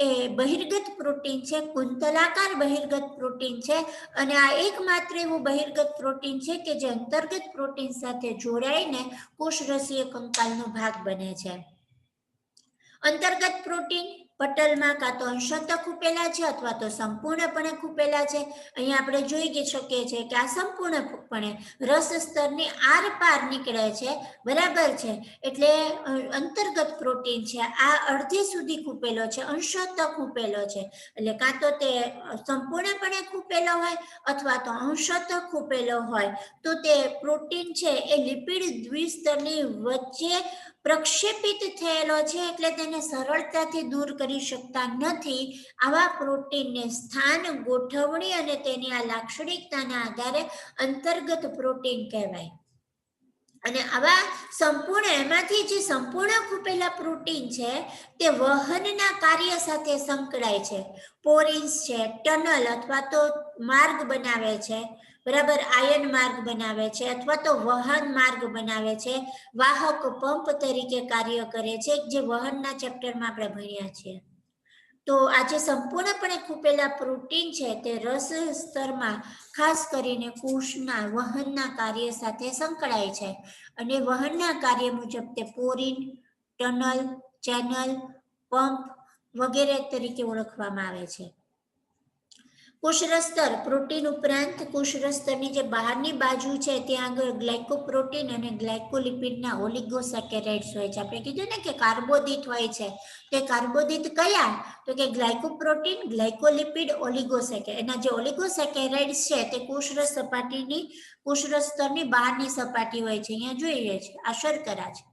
A: એ બહિર્ગત પ્રોટીન છે, કુંતલાકાર બહિર્ગત પ્રોટીન છે, અને આ એકમાત્ર એવું બહિર્ગત પ્રોટીન છે કે જે અંતર્ગત પ્રોટીન સાથે જોડાઈને કોષરસીય કંકાલનો ભાગ બને છે. અંતર્ગત પ્રોટીન પટલમાં કાં તો અંશતઃ ખૂપેલા છે અથવા તો સંપૂર્ણપણે ખૂપેલા છે. અહીંયા આપણે જોઈ શકીએ છીએ કે આ સંપૂર્ણપણે રસ સ્તરની આરપાર નીકળે છે, બરાબર છે. એટલે અંતર્ગત પ્રોટીન છે આ અડધી સુધી ખૂપેલો છે, અંશતઃ ખૂપેલો છે. એટલે કાં તો તે સંપૂર્ણપણે ખૂપેલો હોય અથવા તો અંશતઃ ખૂપેલો હોય, તો તે પ્રોટીન છે એ લિપિડ દ્વિસ્તરની વચ્ચે પ્રક્ષેપિત થયેલો છે, એટલે તેને સરળતાથી દૂર કરી શકતા નથી. આવા પ્રોટીનને સ્થાન, ગોઠવણી અને તેની આ લાક્ષણિકતાના આધારે અંતર્ગત પ્રોટીન કહેવાય. અને આવા એમાંથી જે સંપૂર્ણ ખૂપેલા પ્રોટીન છે તે વહનના કાર્ય સાથે સંકળાય છે. પોરિન્સ છે, ટનલ અથવા તો માર્ગ બનાવે છે, બરાબર, આયન માર્ગ બનાવે છે અથવા તો વહન માર્ગ બનાવે છે, વાહક પંપ તરીકે કાર્ય કરે છે, જે વહનના ચેપ્ટરમાં આપણે ભણ્યા છીએ. તો આ જે સંપૂર્ણપણે ખૂપેલા પ્રોટીન છે તે રસ સ્તરમાં ખાસ કરીને કોષના વહનના કાર્ય સાથે સંકળાય છે અને વહનના કાર્ય મુજબ તે પોરિન, ટનલ, ચેનલ, પંપ વગેરે તરીકે ઓળખવામાં આવે છે. કોષરસ્તર પ્રોટીન ઉપરાંત કોષરસ્તરની જે બહારની બાજુ છે ત્યાં આગળ ગ્લાયકોપ્રોટીન અને ગ્લાયકોલિપિડના ઓલિગોસેકેરાઇડ્સ હોય છે. આપણે કીધું ને કે કાર્બોદિત હોય છે, તે કાર્બોદિત કયા? તો કે ગ્લાયકોપ્રોટીન, ગ્લાયકોલિપિડ, ઓલિગોસેકેરાઇડ. એના જે ઓલિગોસેકેરાઇડ્સ છે તે કોષરસ સપાટીની કોષરસ્તરની બહારની સપાટી હોય છે. અહીંયા જોઈએ છે આ શર્કરા છે.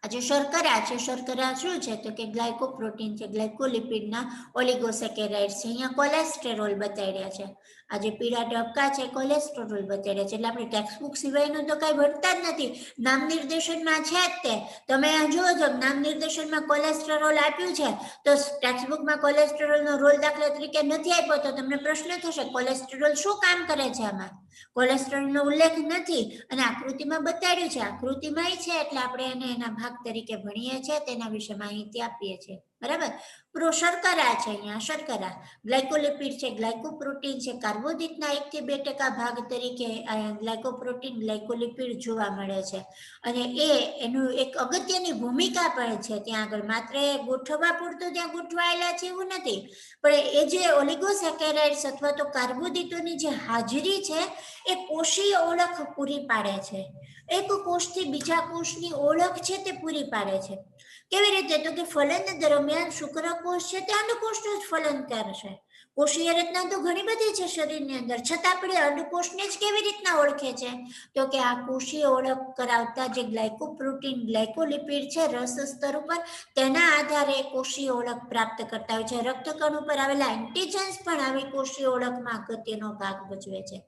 A: આ જે શર્કરા છે, શર્કરા શું છે? તો કે ગ્લાયકોપ્રોટીન છે, ગ્લાયકોલિપિડના ઓલિગોસેકેરાઇડ્સ છે. અહીંયા કોલેસ્ટેરોલ બતાડ્યા છે. આ જે પીળા ટપકા છે કોલેસ્ટેરોલ બતાડ્યા છે. એટલે આપણે ટેક્સ્ટ બુક સિવાયનું તો કાંઈ ભણતા જ નથી, નામ નિર્દેશનમાં છે જ તે. તમે આ જુઓ છો નામ નિર્દેશનમાં કોલેસ્ટેરોલ આપ્યું છે તો ટેક્સ્ટ બુકમાં કોલેસ્ટેરોલનો રોલ દાખલા તરીકે નથી આપ્યો તો તમને પ્રશ્ન થશે કોલેસ્ટેરોલ શું કામ કરે છે? આમાં કોલેસ્ટ્રોલનો ઉલ્લેખ નથી અને આકૃતિમાં બતાડ્યું છે. આકૃતિમાં છે એટલે આપણે એને એના ભાગ તરીકે ભણીએ છીએ, તેના વિશે માહિતી આપીએ છીએ. બરાબર. શર્કરા છે, અહીંયા શર્કરા. ગ્લાયકોલિપિડ છે, ગ્લાયકોપ્રોટીન છે. કાર્બોદિતના 1 થી 2% ભાગ તરીકે ગ્લાયકોપ્રોટીન, ગ્લાયકોલિપિડ જોવા મળે છે અને એનું એક અગત્યની ભૂમિકા પણ છે ત્યાં આગળ. માત્ર ગોઠવવા પૂરતું ત્યાં ગોઠવાયેલા છે એવું નથી, પણ એ જે ઓલિગોસેકેરાઇડ્સ અથવા તો કાર્બોદિતોની જે હાજરી છે એ કોષીય ઓળખ પૂરી પાડે છે. એક કોષથી બીજા કોષની ઓળખ છે તે પૂરી પાડે છે. કેવી રીતે? તો કે ફલન દરમિયાન શુક્રકોષ છે તે અંડકોષનું જ ફલન કરશે. કોષીય રચના તો ઘણી બધી છે શરીરની અંદર, છતાં આપણે અંડકોષને જ કેવી રીતના ઓળખે છે? તો કે આ કોષીય ઓળખ કરાવતા જે ગ્લાયકોપ્રોટીન, ગ્લાયકોલિપિડ છે રસ સ્તર ઉપર, તેના આધારે કોષીય ઓળખ પ્રાપ્ત કરતા હોય છે. રક્તકણ ઉપર આવેલા એન્ટીજન્સ પણ આવી કોષીય ઓળખમાં અગત્યનો ભાગ ભજવે છે.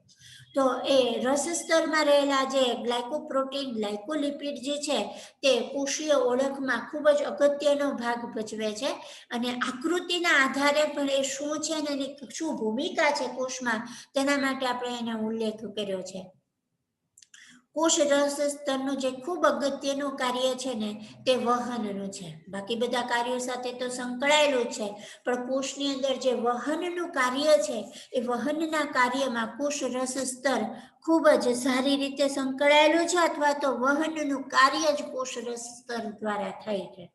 A: તો એ રસ સ્તરમાં રહેલા જે ગ્લાયકોપ્રોટીન, ગ્લાયકોલિપિડ જે છે તે કોષીય ઓળખમાં ખૂબ જ અગત્યનો ભાગ ભજવે છે અને આકૃતિના આધારે પણ એ શું છે અને એની શું ભૂમિકા છે કોષમાં, તેના માટે આપણે એનો ઉલ્લેખ કર્યો છે. કોષ રસ સ્તરનું જે ખૂબ અગત્યનું કાર્ય છે ને તે વહનનું છે. બાકી બધા કાર્યો સાથે તો સંકળાયેલું છે, પણ કોષની અંદર જે વહનનું કાર્ય છે એ વહનના કાર્યમાં કોષ રસ સ્તર ખૂબ જ સારી રીતે સંકળાયેલું છે અથવા તો વહનનું કાર્ય જ કોષ રસ સ્તર દ્વારા થાય છે.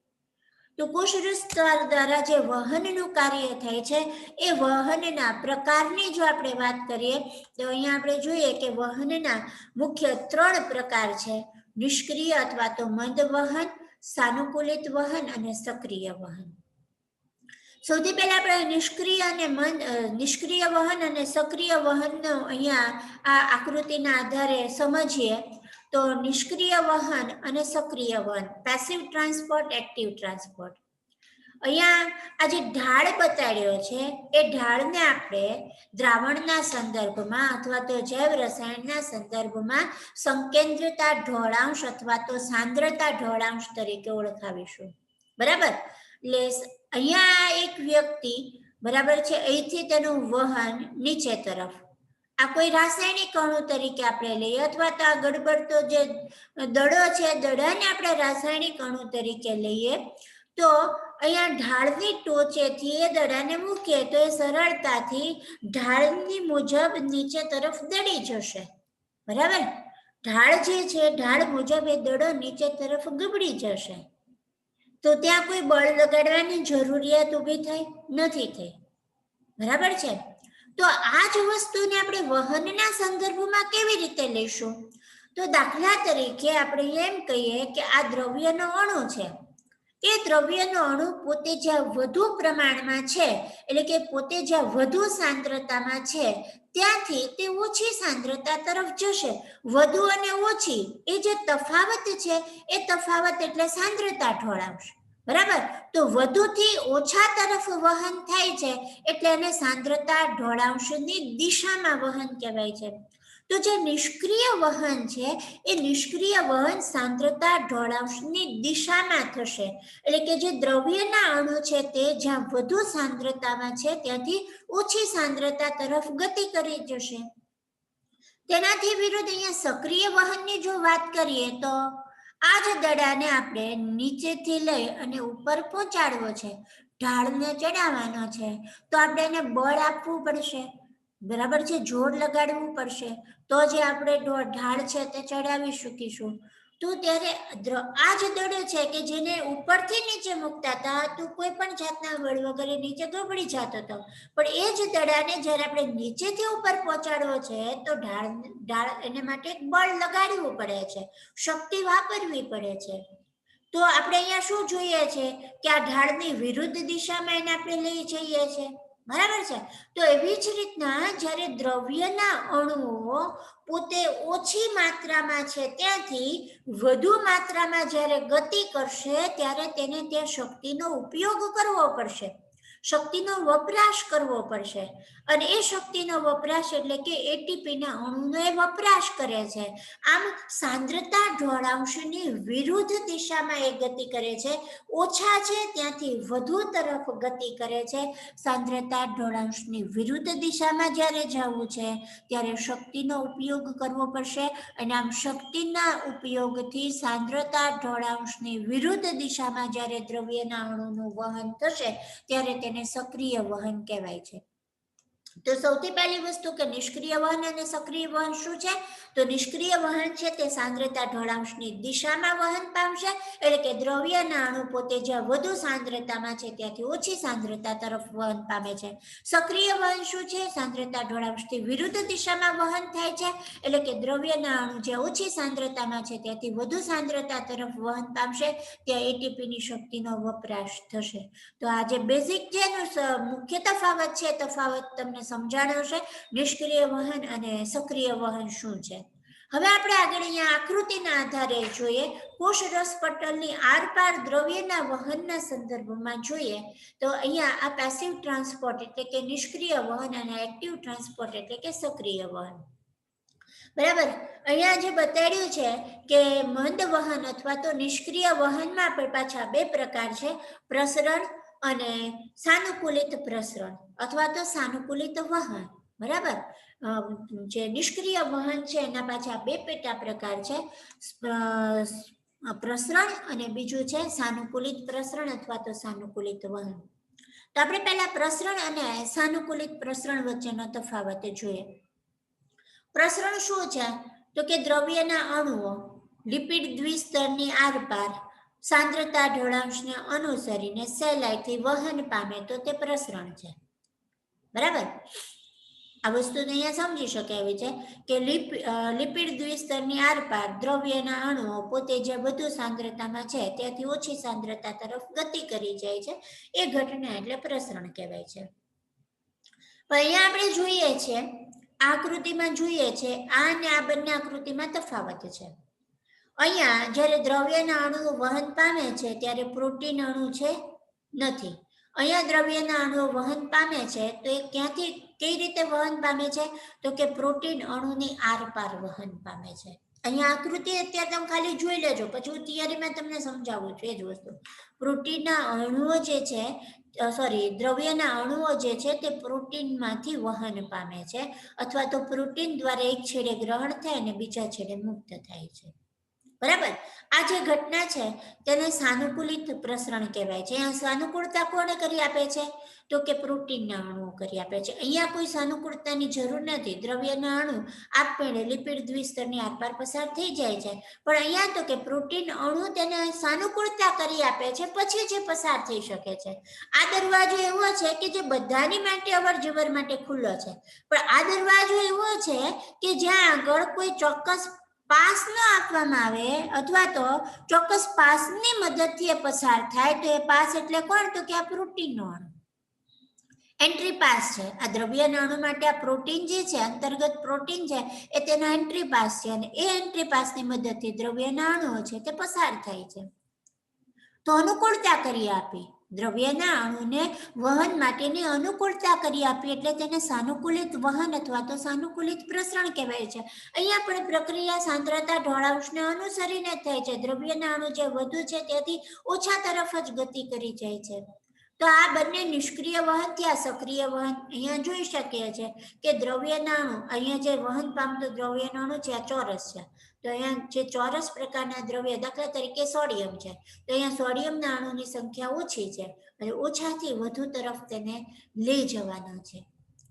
A: તો કોષરસ સ્તર દ્વારા જે વહનનું કાર્ય થાય છે એ વહનના પ્રકારની જો આપણે વાત કરીએ તો અહીંયા આપણે જોઈએ કે વહનના મુખ્ય 3 પ્રકાર છે: નિષ્ક્રિય અથવા તો મંદ વહન, સાનુકૂલિત વહન અને સક્રિય વહન. સૌથી પહેલા આપણે નિષ્ક્રિય વહન અને સક્રિય વહનનો અહીંયા આ આકૃતિના આધારે સમજીએ તો નિષ્ક્રિય વહન અને સક્રિય વહન, પેસિવ ટ્રાન્સપોર્ટ, એક્ટિવ ટ્રાન્સપોર્ટ. અહીંયા આ જે ઢાળ બતાડ્યો છે એ ઢાળને આપણે દ્રાવણના સંદર્ભમાં અથવા તો જૈવ રસાયણના સંદર્ભમાં સંકેન્દ્રતા ઢોળાંશ અથવા તો સાંદ્રતા ઢોળાંશ તરીકે ઓળખાવીશું. બરાબર. એટલે અહીંયા એક વ્યક્તિ, બરાબર છે, અહીંથી તેનું વહન નીચે તરફ, આ કોઈ રાસાયણિક અણુ તરીકે આપણે લઈએ અથવા તો આ ગડબડતો જે દડો છે દડાને આપણે રાસાયણિક અણુ તરીકે લઈએ તો અહીંયા ઢાળની ટોચેથી એ દડાને મૂકીએ તો એ સરળતાથી ઢાળની મુજબ નીચે તરફ દડી જશે. બરાબર. ઢાળ જે છે ઢાળ મુજબ એ દડો નીચે તરફ ગબડી જશે. તો ત્યાં કોઈ બળ લગાડવાની જરૂરિયાત ઊભી થઈ નથી. બરાબર છે. તો આ જ વસ્તુને આપણે વહનના સંદર્ભમાં કેવી રીતે લઈશું? તો દાખલા તરીકે આપણે એમ કહીએ કે આ દ્રવ્યનો અણુ છે. એ દ્રવ્યનો અણુ પોતે જ્યાં વધુ પ્રમાણમાં છે, એટલે કે પોતે જ્યાં વધુ સાંદ્રતામાં છે ત્યાંથી તે ઓછી સાંદ્રતા તરફ જશે. વધુ અને ઓછી એ જે તફાવત છે એ તફાવત એટલે સાંદ્રતા ઢોળાંશ. બરાબર. તો વધુથી ઓછા તરફ વહન થાય છે એટલે એને સાંદ્રતા ઢોળાંશની દિશામાં વહન કહેવાય છે. તો જે નિષ્ક્રિય વહન છે એ નિષ્ક્રિય વહન સાંદ્રતા ઢોળાંશની દિશામાં થશે. એટલે કે જે દ્રવ્યના અણુ છે તે જ્યાં વધુ સાંદ્રતામાં છે ત્યાંથી ઓછી સાંદ્રતા તરફ ગતિ કરી જશે. તેનાથી વિરુદ્ધ અહીંયા સક્રિય વહનની જો વાત કરીએ તો આ જ દડાને આપણે નીચેથી લઈ અને ઉપર પહોંચાડવો છે. ઢાળને ચડાવવાનો છે તો આપણે એને બળ આપવું પડશે, બરાબર છે, જોર લગાડવું પડશે, તો જે આપણે ઢાળ છે તે ચડાવી શકીશું. તો ત્યારે આ જ દડો છે કે જેને ઉપરથી નીચે મૂકતા હતા તો કોઈ પણ જાતના બળ વગર નીચે ગબડી જતો હતો, પણ એ જ દડાને જ્યારે આપણે નીચેથી ઉપર પહોંચાડવો છે તો ઢાળ એને માટે બળ લગાડવું પડે છે, શક્તિ વાપરવી પડે છે. તો આપણે અહીંયા શું જોઈએ છે કે આ ઢાળની વિરુદ્ધ દિશામાં એને આપણે લઈ જઈએ છીએ, બરાબર છે. તો એવી જ રીતના જ્યારે દ્રવ્યના અણુઓ પોતે ઓછી માત્રામાં છે ત્યાંથી વધુ માત્રામાં જ્યારે ગતિ કરશે ત્યારે તેને તે શક્તિનો ઉપયોગ કરવો પડશે, શક્તિનો વપરાશ કરવો પડશે, અને એ શક્તિનો વપરાશ એટલે કે એટીપીના અણુનો એ વપરાશ કરે છે. આમ સાંદ્રતા ઢોળાંશની વિરુદ્ધ દિશામાં એ ગતિ કરે છે, ઓછા છે ત્યાંથી વધુ તરફ ગતિ કરે છે. સાંદ્રતા ઢોળાંશની વિરુદ્ધ દિશામાં જ્યારે જવું છે ત્યારે શક્તિનો ઉપયોગ કરવો પડશે, અને આમ શક્તિના ઉપયોગથી સાંદ્રતા ઢોળાંશની વિરુદ્ધ દિશામાં જ્યારે દ્રવ્યના અણુનું વહન થશે ત્યારે તેને સક્રિય વહન કહેવાય છે. તો સૌથી પહેલી વસ્તુ કે નિષ્ક્રિય વહન અને સક્રિય વહન શું છે? તો નિષ્ક્રિય વહન છે તે સાંદ્રતા ઢોળાંશની દિશામાં વહન પામશે, એટલે કે દ્રવ્યના અણુ પોતે જ્યાં વધુ સાંદ્રતામાં છે ત્યાંથી ઓછી સાંદ્રતા તરફ વહન પામે છે. સક્રિય વહન શું છે? સાંદ્રતા ઢોળાંશથી વિરુદ્ધ દિશામાં વહન થાય છે, એટલે કે દ્રવ્યના અણુ જ્યાં ઓછી સાંદ્રતામાં છે ત્યાંથી વધુ સાંદ્રતા તરફ વહન પામશે, ત્યાં એટીપીની શક્તિનો વપરાશ થશે. તો આ જે બેઝિક જેનો મુખ્ય તફાવત છે, તફાવત તમને સમજાણો છે નિષ્ક્રિય વહન અને સક્રિય વહન શું છે. હવે આપણે આગળ અહીંયા આકૃતિના આધારે જોઈએ, કોષરસ પટલની આરપાર દ્રવ્યના વહનના સંદર્ભમાં જોઈએ તો અહીંયા આ પેસિવ ટ્રાન્સપોર્ટ એટલે કે નિષ્ક્રિય વહન અને એક્ટિવ ટ્રાન્સપોર્ટ એટલે કે સક્રિય વહન. બરાબર, અહીંયા જે બતાડ્યું છે કે મંદ વહન અથવા તો નિષ્ક્રિય વહનમાં પણ પાછા બે પ્રકાર છે, પ્રસરણ અને સાનુકૂલિત પ્રસરણ અથવા તો સાનુકૂલિત વહન. બરાબર, જે નિષ્ક્રિય વહન છે એના પાછા બે પેટા પ્રકાર છે, પ્રસરણ અને બીજું છે સાનુકૂલિત પ્રસરણ અથવા તો સાનુકૂલિત વહન. તો આપણે પહેલા પ્રસરણ અને સાનુકૂલિત પ્રસરણ વચ્ચેનો તફાવત જોઈએ. પ્રસરણ શું છે? તો કે દ્રવ્યના અણુઓ લિપિડ દ્વિસ્તરની આરપાર સાંદ્રતા ઢોળાંશને અનુસરીને સહેલાઈથી વહન પામે તો તે પ્રસરણ છે. બરાબર, આ વસ્તુ અહીંયા સમજી શકાય એવી છે કે લિપિડ દ્વિસ્તરની આરપાર દ્રવ્યના અણુઓ પોતે જે વધુ સાંદ્રતામાં છે ત્યાંથી ઓછી સાંદ્રતા તરફ ગતિ કરી જાય છે, એ ઘટના એટલે પ્રસરણ કહેવાય છે. પણ અહીંયા આપણે જોઈએ છીએ આકૃતિમાં જોઈએ છે આ અને આ બંને આકૃતિમાં તફાવત છે. અહીંયા જ્યારે દ્રવ્યના અણુઓ વહન પામે છે ત્યારે પ્રોટીન અણુ છે નથી. અહીંયા દ્રવ્યના અણુઓ વહન પામે છે તો એ ક્યાંથી કઈ રીતે વહન પામે છે? તો કે પ્રોટીન અણુની આરપાર વહન પામે છે. અહીંયા આકૃતિ અત્યારે તમે ખાલી જોઈ લેજો, પછી હું થિયરીમાં તમને સમજાવું છું એ જ વસ્તુ. પ્રોટીનના અણુઓ જે છે દ્રવ્યના અણુઓ જે છે તે પ્રોટીનમાંથી વહન પામે છે, અથવા તો પ્રોટીન દ્વારા એક છેડે ગ્રહણ થાય અને બીજા છેડે મુક્ત થાય છે. બરાબર, આ જે ઘટના છે તેને સાનુકૂલિત પ્રસરણ કહેવાય છે. આ સાનુકૂળતા કોણે કરી આપે છે? તો કે પ્રોટીનના અણુઓ કરી આપે છે. અહીંયા કોઈ સાનુકૂળતાની જરૂર નથી, દ્રવ્યના અણુ આપમેળે લિપિડ દ્વિસ્તરની આરપાર પસાર થઈ જાય છે, પણ અહીંયા તો કે પ્રોટીન અણુ તેને સાનુકૂળતા કરી આપે છે, પછી જે પસાર થઈ શકે છે. આ દરવાજો એવો છે કે જે બધાની માટે અવર જવર માટે ખુલ્લો છે, પણ આ દરવાજો એવો છે કે જ્યાં આગળ કોઈ ચોક્કસ પાસ ન આપવામાં આવે અથવા તો ચોક્કસ પાસની મદદથી એ પસાર થાય તો એ પાસ એટલે કોણ? તો કે આ પ્રોટીનનો અણુ એન્ટ્રી પાસ છે. આ દ્રવ્યના અણુ માટે આ પ્રોટીન જે છે, અંતર્ગત પ્રોટીન છે, એ તેનો એન્ટ્રી પાસ છે, અને એ એન્ટ્રી પાસની મદદથી દ્રવ્યના અણુઓ છે તે પસાર થાય છે. તો અનુકૂળતા કરી આપી, દ્રવ્યના અણુને વહન માટેની અનુકૂળતા કરી આપી એટલે તેને સાનુકૂલિત વહન અથવા તો સાનુકૂલિત પ્રસરણ કહેવાય છે. અહીંયા પણ પ્રક્રિયા સાંદ્રતા ઢોળાંશને અનુસરીને થાય છે. દ્રવ્યના અણુ જે વધુ છે ત્યાંથી ઓછા તરફ જ ગતિ કરી જાય છે. તો આ બંને નિષ્ક્રિય વહન ત્યાં સક્રિય વહન અહીંયા જોઈ શકીએ છીએ કે દ્રવ્યના અણુ અહીંયા જે વહન પામતું દ્રવ્યનો અણુ છે આ ચોરસ છે, તો અહીંયા જે ચોરસ પ્રકારના દ્રવ્ય દાખલા તરીકે સોડિયમ છે, તો અહીંયા સોડિયમના અણુની સંખ્યા ઓછી છે અને ઓછાથી વધુ તરફ તેને લઈ જવાનો છે,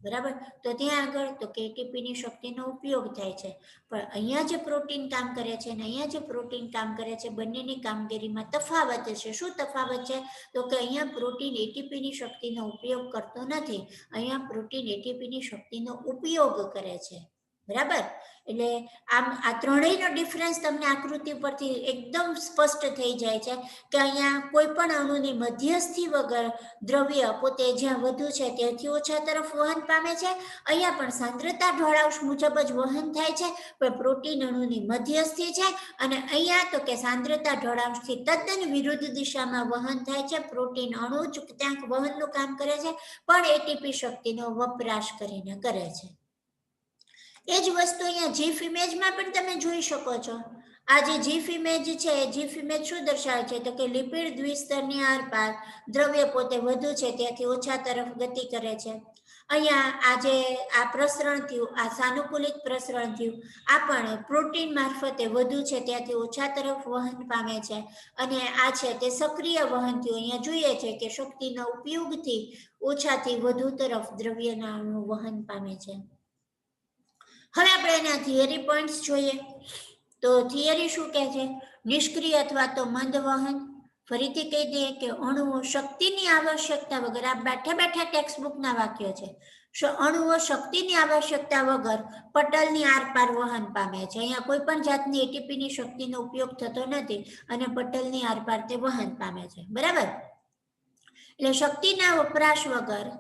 A: બરાબર. તો ત્યાં આગળ તો કે એટીપીની શક્તિનો ઉપયોગ થાય છે, પણ અહીંયા જે પ્રોટીન કામ કરે છે અને અહીંયા જે પ્રોટીન કામ કરે છે, બંનેની કામગીરીમાં તફાવત છે. શું તફાવત છે? તો કે અહીંયા પ્રોટીન એટીપીની શક્તિનો ઉપયોગ કરતો નથી, અહીંયા પ્રોટીન એટીપીની શક્તિનો ઉપયોગ કરે છે, બરાબર. એટલે આમ આ ત્રણેયનો ડિફરન્સ તમને આકૃતિ પરથી એકદમ સ્પષ્ટ થઈ જાય છે કે અહીંયા કોઈ પણ અણુની મધ્યસ્થી વગર દ્રવ્ય પોતે જ્યાં વધુ છે ત્યાંથી ઓછા તરફ વહન પામે છે. અહીંયા પણ સાંદ્રતા ઢોળાવ મુજબ જ વહન થાય છે, પણ પ્રોટીન અણુની મધ્યસ્થી છે, અને અહીંયા તો કે સાંદ્રતા ઢોળાવથી તદ્દન વિરુદ્ધ દિશામાં વહન થાય છે. પ્રોટીન અણુ જ ક્યાંક વહનનું કામ કરે છે, પણ એટીપી શક્તિનો વપરાશ કરીને કરે છે. એ જ વસ્તુ અહીંયા જીફ ઇમેજમાં પણ તમે જોઈ શકો છો. આ જે જીફ ઇમેજ છે, જીફ ઇમેજ શું દર્શાવે છે? તો કે લિપિડ દ્વિસ્તરની આરપાર દ્રવ્ય પોતે વધુ છે ત્યાંથી ઓછા તરફ ગતિ કરે છે. અહીંયા આ પ્રસરણ થયું, આ સાનુકૂલિત પ્રસરણ થયું, આ પણ પ્રોટીન મારફતે વધુ છે ત્યાંથી ઓછા તરફ વહન પામે છે, અને આ છે તે સક્રિય વહન થયું. અહીંયા જોઈએ છે કે શક્તિના ઉપયોગથી ઓછાથી વધુ તરફ દ્રવ્યના અણુ વહન પામે છે. હવે આપણે એના થિયરી પોઈન્ટ્સ જોઈએ. તો થિયરી શું કહે છે? નિષ્ક્રિય અથવા તો મંદ વહન. ફરીથી કહી દઈએ કે અણુઓ શક્તિની આવશ્યકતા વગર, આ બેઠા બેઠા ટેક્સ્ટબુકના વાક્યો છે, અણુઓ શક્તિની આવશ્યકતા વગર પટલની આરપાર વહન પામે છે. અહીંયા કોઈ પણ જાતની એટીપીની શક્તિનો ઉપયોગ થતો નથી અને પટલની આરપાર તે વહન પામે છે, બરાબર. એટલે શક્તિના વપરાશ વગર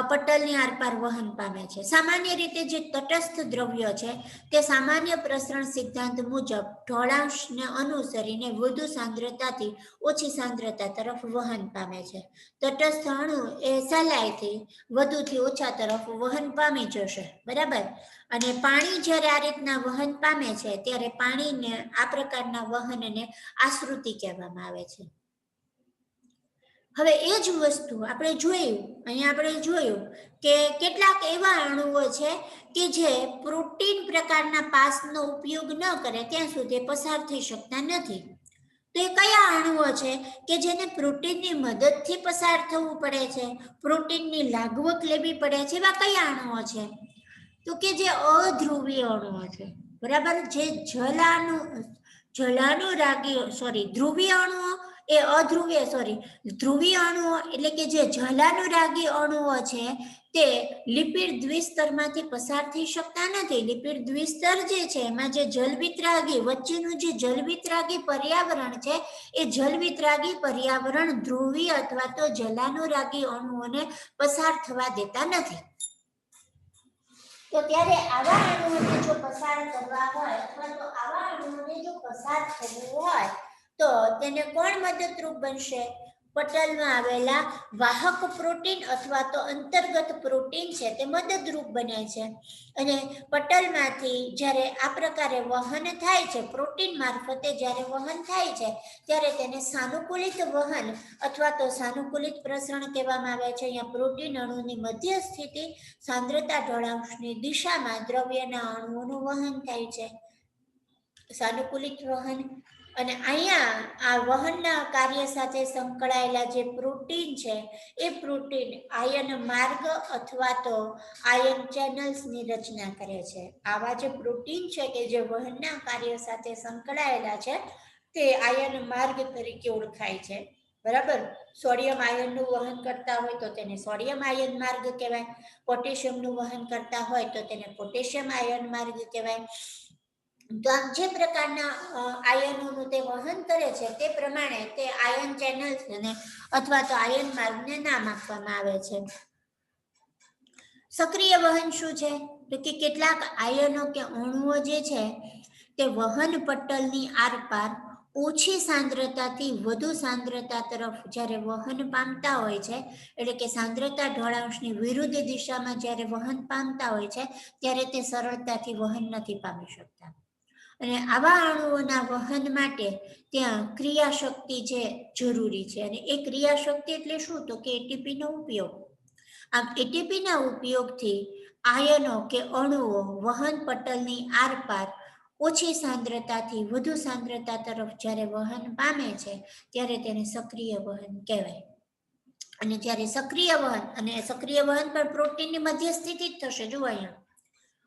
A: પટલની આરપાર વહન પામે છે. સામાન્ય રીતે જે તટસ્થ દ્રવ્યો છે તે સામાન્ય પ્રસરણ સિદ્ધાંત મુજબ ઢોળાંશને અનુસરીને વધુ સાંદ્રતાથી ઓછી સાંદ્રતા તરફ વહન પામે છે. તટસ્થ અણુ એ સહેલાઈથી વધુથી ઓછા તરફ વહન પામી જશે, બરાબર. અને પાણી જ્યારે આ રીતના વહન પામે છે ત્યારે પાણીને આ પ્રકારના વહનને આશ્રુતિ કહેવામાં આવે છે. હવે એ જ વસ્તુ આપણે જોયું કે કેટલાક એવા અણુઓ છે કે જે પ્રોટીન પ્રકારના પાસનો ઉપયોગ ન કરે ત્યાં સુધી પસાર થઈ શકતા નથી. તો એ કયા અણુઓ છે કે જેને પ્રોટીનની મદદથી પસાર થવું પડે છે, પ્રોટીનની લાગવત લેવી પડે છે? એવા કયા અણુઓ છે? તો કે જે અધ્રુવીય અણુઓ છે, બરાબર. જે ધ્રુવીય અણુઓ એ ધ્રુવીય અણુઓ એટલે કે જે જલાનુરાગી અણુઓ છે તે લિપિડ દ્વિસ્તરમાંથી પસાર થઈ શકતા નથી. લિપિડ દ્વિસ્તર જે છે એમાં જે જલવિતરાગી વચ્ચેનું જે જલવિતરાગી પર્યાવરણ છે એ જલવિતરાગી પર્યાવરણ ધ્રુવીય અથવા તો જલાનુરાગી અણુઓને પસાર થવા દેતા નથી. તો ત્યારે આવા અણુઓને જો પસાર કરવા હોય અથવા તો આવા અણુઓને જો પસાર થવું હોય તો તેને કોણ મદદરૂપ બનશે? પટલમાં આવેલા વાહક પ્રોટીન અથવા તો અંતર્ગત પ્રોટીન છે તે મદદરૂપ બને છે. અને પટલમાંથી જ્યારે આ પ્રકારે વહન થાય છે, પ્રોટીન મારફતે જ્યારે વહન થાય છે ત્યારે તેને સાનુકૂલિત વહન અથવા તો સાનુકૂલિત પ્રસરણ કહેવામાં આવે છે. અહીંયા પ્રોટીન અણુની મધ્ય સ્થિતિ સાંદ્રતા ઢોળાવની દિશામાં દ્રવ્યના અણુઓનું વહન થાય છે, સાનુકૂલિત વહન. અને અહીંયા આ વહનના કાર્ય સાથે સંકળાયેલા જે પ્રોટીન છે એ પ્રોટીન આયન માર્ગ અથવા તો આયન ચેનલ્સની રચના કરે છે. આવા જે પ્રોટીન છે કે જે વહનના કાર્ય સાથે સંકળાયેલા છે તે આયન માર્ગ તરીકે ઓળખાય છે, બરાબર. સોડિયમ આયનનું વહન કરતા હોય તો તેને સોડિયમ આયન માર્ગ કહેવાય, પોટેશિયમનું વહન કરતા હોય તો તેને પોટેશિયમ આયન માર્ગ કહેવાય. તો આમ જે પ્રકારના આયનોનું તે વહન કરે છે તે પ્રમાણે તે આયન ચેનલ્સને અથવા તો આયન માર્ગને નામ આપવામાં આવે છે. સક્રિય વહન શું છે? તો કે કેટલાક આયનો કે અણુઓ જે છે તે વહન પટલની આરપાર ઓછી સાંદ્રતાથી વધુ સાંદ્રતા તરફ જ્યારે વહન પામતા હોય છે, એટલે કે સાંદ્રતા ઢોળાંશની વિરુદ્ધ દિશામાં જ્યારે વહન પામતા હોય છે ત્યારે તે સરળતાથી વહન નથી પામી શકતા. અને આવા અણુઓના વહન માટે ત્યાં ક્રિયાશક્તિ જે જરૂરી છે, અને એ ક્રિયાશક્તિ એટલે શું? તો કે એટીપીનો ઉપયોગ. આમ એટીપીના ઉપયોગથી આયનો કે અણુઓ વહન પટલની આરપાર ઓછી સાંદ્રતાથી વધુ સાંદ્રતા તરફ જ્યારે વહન પામે છે ત્યારે તેને સક્રિય વહન કહેવાય. અને જ્યારે સક્રિય વહન, અને સક્રિય વહન પણ પ્રોટીનની મધ્યસ્થિતિ જ થશે. જુઓ અહીંયા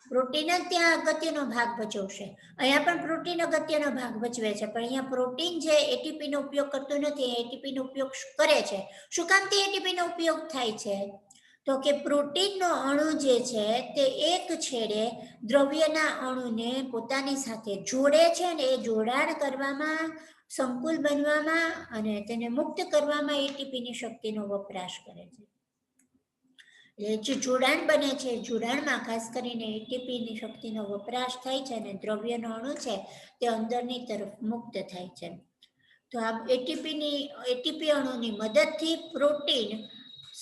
A: પ્રોટીન જ ત્યાં અગત્યનો ભાગ ભજવશે. અહીંયા પણ પ્રોટીન અગત્યનો ભાગ ભજવે છે, પણ અહીંયા પ્રોટીન જે એટીપી નો ઉપયોગ કરતું નથી, એટીપી નો ઉપયોગ કરે છે. શું કામ તે એટીપી નો ઉપયોગ થાય છે? તો કે પ્રોટીનનો અણુ જે છે તે એક છેડે દ્રવ્યના અણુને પોતાની સાથે જોડે છે, અને એ જોડાણ કરવામાં, સંકુલ બનવામાં અને તેને મુક્ત કરવામાં એટીપીની શક્તિનો વપરાશ કરે છે. જે જોડાણ બને છે, જોડાણમાં ખાસ કરીને એટીપીની શક્તિનો વપરાશ થાય છે, અને દ્રવ્યનો અણુ છે તે અંદરની તરફ મુક્ત થાય છે. તો આ એટીપી અણુની મદદથી પ્રોટીન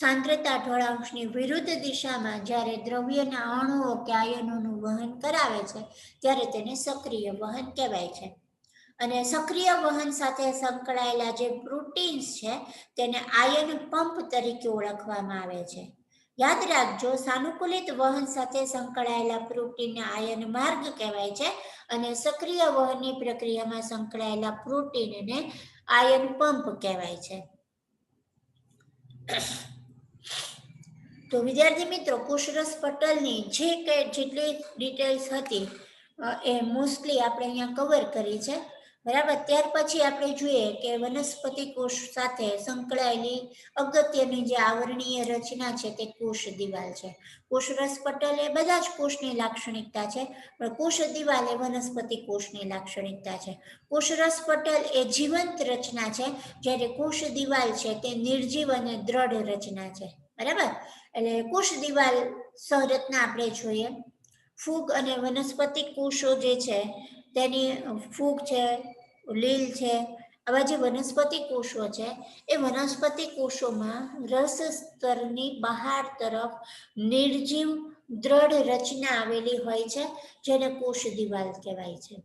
A: સાંદ્રતા ઢોળાંશની વિરુદ્ધ દિશામાં જ્યારે દ્રવ્યના અણુઓ કે આયનોનું વહન કરાવે છે, ત્યારે તેને સક્રિય વહન કહેવાય છે. અને સક્રિય વહન સાથે સંકળાયેલા જે પ્રોટીન્સ છે તેને આયન પંપ તરીકે ઓળખવામાં આવે છે. યાદ રાખજો, સાનુકૂલિત વહન સાથે સંકળાયેલા પ્રોટીનને આયન માર્ગ કહેવાય છે, અને સક્રિય વહનની પ્રક્રિયામાં સંકળાયેલા પ્રોટીનને આયન પંપ કહેવાય છે. તો વિદ્યાર્થી મિત્રો, કુશરસ પટલની જેટલી ડિટેલ્સ હતી એ મોસ્ટલી આપણે અહીંયા કવર કરી છે. બરાબર. ત્યાર પછી આપણે જોઈએ કે વનસ્પતિ કોષ સાથે સંકળાયેલી અગત્યની જે આવરણીય રચના છે તે કોષ દિવાલ છે. કોષરસ પટલ એ બધા જ કોષની લાક્ષણિકતા છે, પણ કોષ દિવાલ એ વનસ્પતિ કોષની લાક્ષણિકતા છે. કોષરસ પટલ એ જીવંત રચના છે, જ્યારે કોષ દિવાલ છે તે નિર્જીવ અને દ્રઢ રચના છે. બરાબર. એટલે કોષ દિવાલ સંરચના આપણે જોઈએ. ફૂગ અને વનસ્પતિ કોષો જે છે તેની ફૂગ છે, લીલ છે, આવા જે વનસ્પતિ કોષો છે એ વનસ્પતિ કોષોમાં રસ સ્તરની બહાર તરફ નિર્જીવ દ્રઢ રચના આવેલી હોય છે, જેને કોષ દિવાલ કહેવાય છે.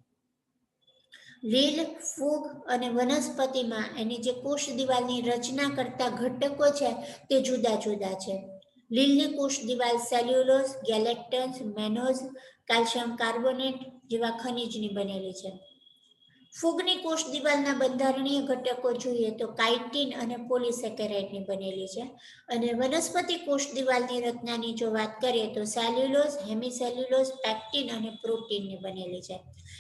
A: લીલ, ફૂગ અને વનસ્પતિમાં એની જે કોષ દિવાલની રચના કરતા ઘટકો છે તે જુદા જુદા છે. લીલની કોષ દિવાલ સેલ્યુલોઝ, ગેલેક્ટન્સ, મેનોઝ, કેલ્શિયમ કાર્બોનેટ જેવા ખનિજની બનેલી છે. ફૂગની કોષ દિવાલના બંધારણીય ઘટકો જોઈએ તો કાઇટિન અને પોલિસેકેરાઇડની બનેલી છે. અને વનસ્પતિ કોષ દિવાલની રચનાની જો વાત કરીએ તો સેલ્યુલોઝ, હેમિસેલ્યુલોઝ, પેક્ટિન અને પ્રોટીનની બનેલી છે.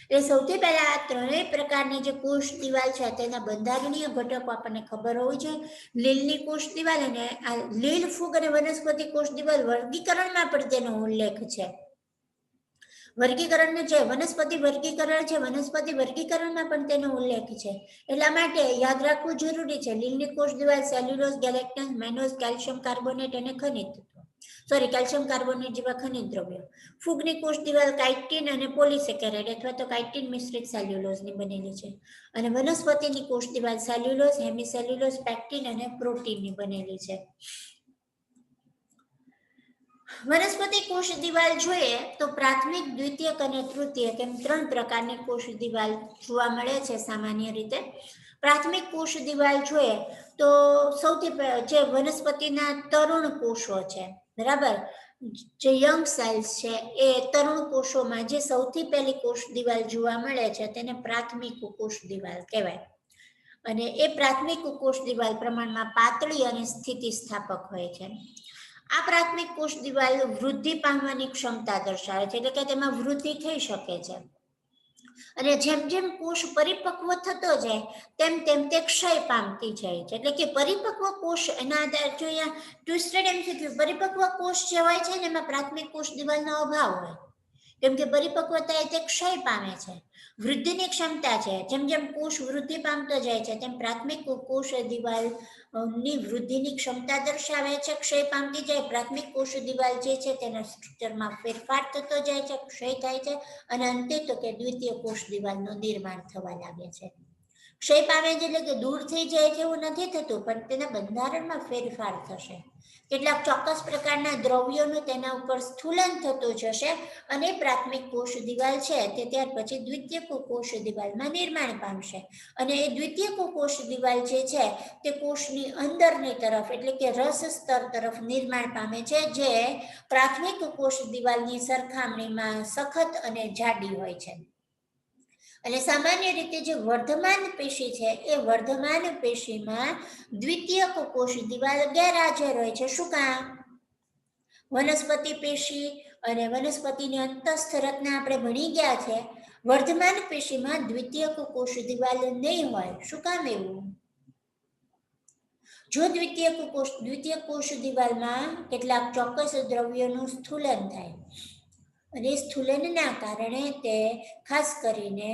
A: એટલે સૌથી પહેલા આ ત્રણેય પ્રકારની જે કોષ દિવાલ છે તેના બંધારણીય ઘટકો આપણને ખબર હોવી જોઈએ. લીલની કોષ દિવાલ અને આ લીલ, ફૂગ અને વનસ્પતિ કોષ દિવાલ વર્ગીકરણમાં પણ તેનો ઉલ્લેખ છે. વર્ગીકરણનું જે વનસ્પતિ વર્ગીકરણ છે, વનસ્પતિ વર્ગીકરણમાં પણ તેનો ઉલ્લેખ છે. એટલા માટે યાદ રાખવું જરૂરી છે. લીલની કોષ દિવાલ સેલ્યુલોઝ, ગેલેક્ટન્સ, મેનોઝ, કેલ્શિયમ કાર્બોનેટ અને કેલ્શિયમ કાર્બોનેટ જેવા ખનિજ દ્રવ્યો. ફૂગની કોષ દિવાલ કાઇટિન અને પોલિસેકેરાઇડ અથવા તો કાઇટિન મિશ્રિત સેલ્યુલોઝની બનેલી છે. અને વનસ્પતિની કોષ દિવાલ સેલ્યુલોઝ, હેમિસેલ્યુલોઝ, પેક્ટિન અને પ્રોટીનની બનેલી છે. વનસ્પતિ કોષ દિવાલ જોઈએ તો પ્રાથમિક, દ્વિતીયક અને તૃતીયક એમ 3 પ્રકારની કોષ દિવાલ જોવા મળે છે સામાન્ય રીતે. પ્રાથમિક કોષ દિવાલ જોઈએ તો સૌથી જે વનસ્પતિના તરુણ કોષો છે, બરાબર, જે યંગ સેલ્સ છે એ તરુણ કોષોમાં જે સૌથી પહેલી કોષ દિવાલ જોવા મળે છે તેને પ્રાથમિક કોષ દિવાલ કહેવાય. અને એ પ્રાથમિક કોષ દિવાલ પ્રમાણમાં પાતળી અને સ્થિતિસ્થાપક હોય છે. આ પ્રાથમિક કોષ દિવાલ વૃદ્ધિ પામવાની ક્ષમતા દર્શાવે છે, એટલે કે તેમાં વૃદ્ધિ થઈ શકે છે. અને જેમ જેમ કોષ પરિપક્વ થતો જાય તેમ તેમ તે ક્ષય પામતી જાય છે. એટલે કે પરિપક્વ કોષ, એના આધારે જો અહીંયા ટ્વિસ્ટેડ એમસીક્યુ, પરિપક્વ કોષ જે હોય છે ને એમાં પ્રાથમિક કોષ દિવાલનો અભાવ હોય, કેમ કે પરિપક્વતા તે ક્ષય પામે છે. વૃદ્ધિની ક્ષમતા છે, જેમ જેમ કોષ વૃદ્ધિ પામતો જાય છે તેમ પ્રાથમિક કોષ દિવાલ ની વૃદ્ધિની ક્ષમતા દર્શાવે છે, ક્ષય પામતી જાય. પ્રાથમિક કોષ દિવાલ જે છે તેના સ્ટ્રક્ચરમાં ફેરફાર થતો જાય છે, ક્ષય થાય છે, અને અંતે તો કે દ્વિતીય કોષ દિવાલનું નિર્માણ થવા લાગે છે. ક્ષય પામે છે એટલે કે દૂર થઈ જાય છે એવું નથી થતું, પણ તેના બંધારણમાં ફેરફાર થશે. કેટલાક ચોક્કસ પ્રકારના દ્રવ્યોનું તેના ઉપર સ્થૂલન થતું જશે, અને પ્રાથમિક કોષ દિવાલ છે તે ત્યાર પછી દ્વિતીય કોષ દિવાલમાં નિર્માણ પામશે. અને એ દ્વિતીય કોષ દિવાલ જે છે તે કોષની અંદરની તરફ, એટલે કે રસ સ્તર તરફ નિર્માણ પામે છે, જે પ્રાથમિક કોષ દિવાલની સરખામણીમાં સખત અને જાડી હોય છે. અને સામાન્ય રીતે જે વર્ધમાન પેશી છે એ વર્ધમાન પેશીમાં દ્વિતીયક કોષ દિવાલ ગેરહાજર હોય છે. શું કામ? વનસ્પતિ પેશી અને વનસ્પતિની અંતસ્થ રચના આપણે ભણી ગયા છે. વર્ધમાન પેશીમાં દ્વિતીયક કોષ દિવાલ નહીં હોય. શું કામ એવું? જો દ્વિતીય કોષ દિવાલમાં કેટલાક ચોક્કસ દ્રવ્યોનું સ્થૂલન થાય અને સ્થૂલનના કારણે તે ખાસ કરીને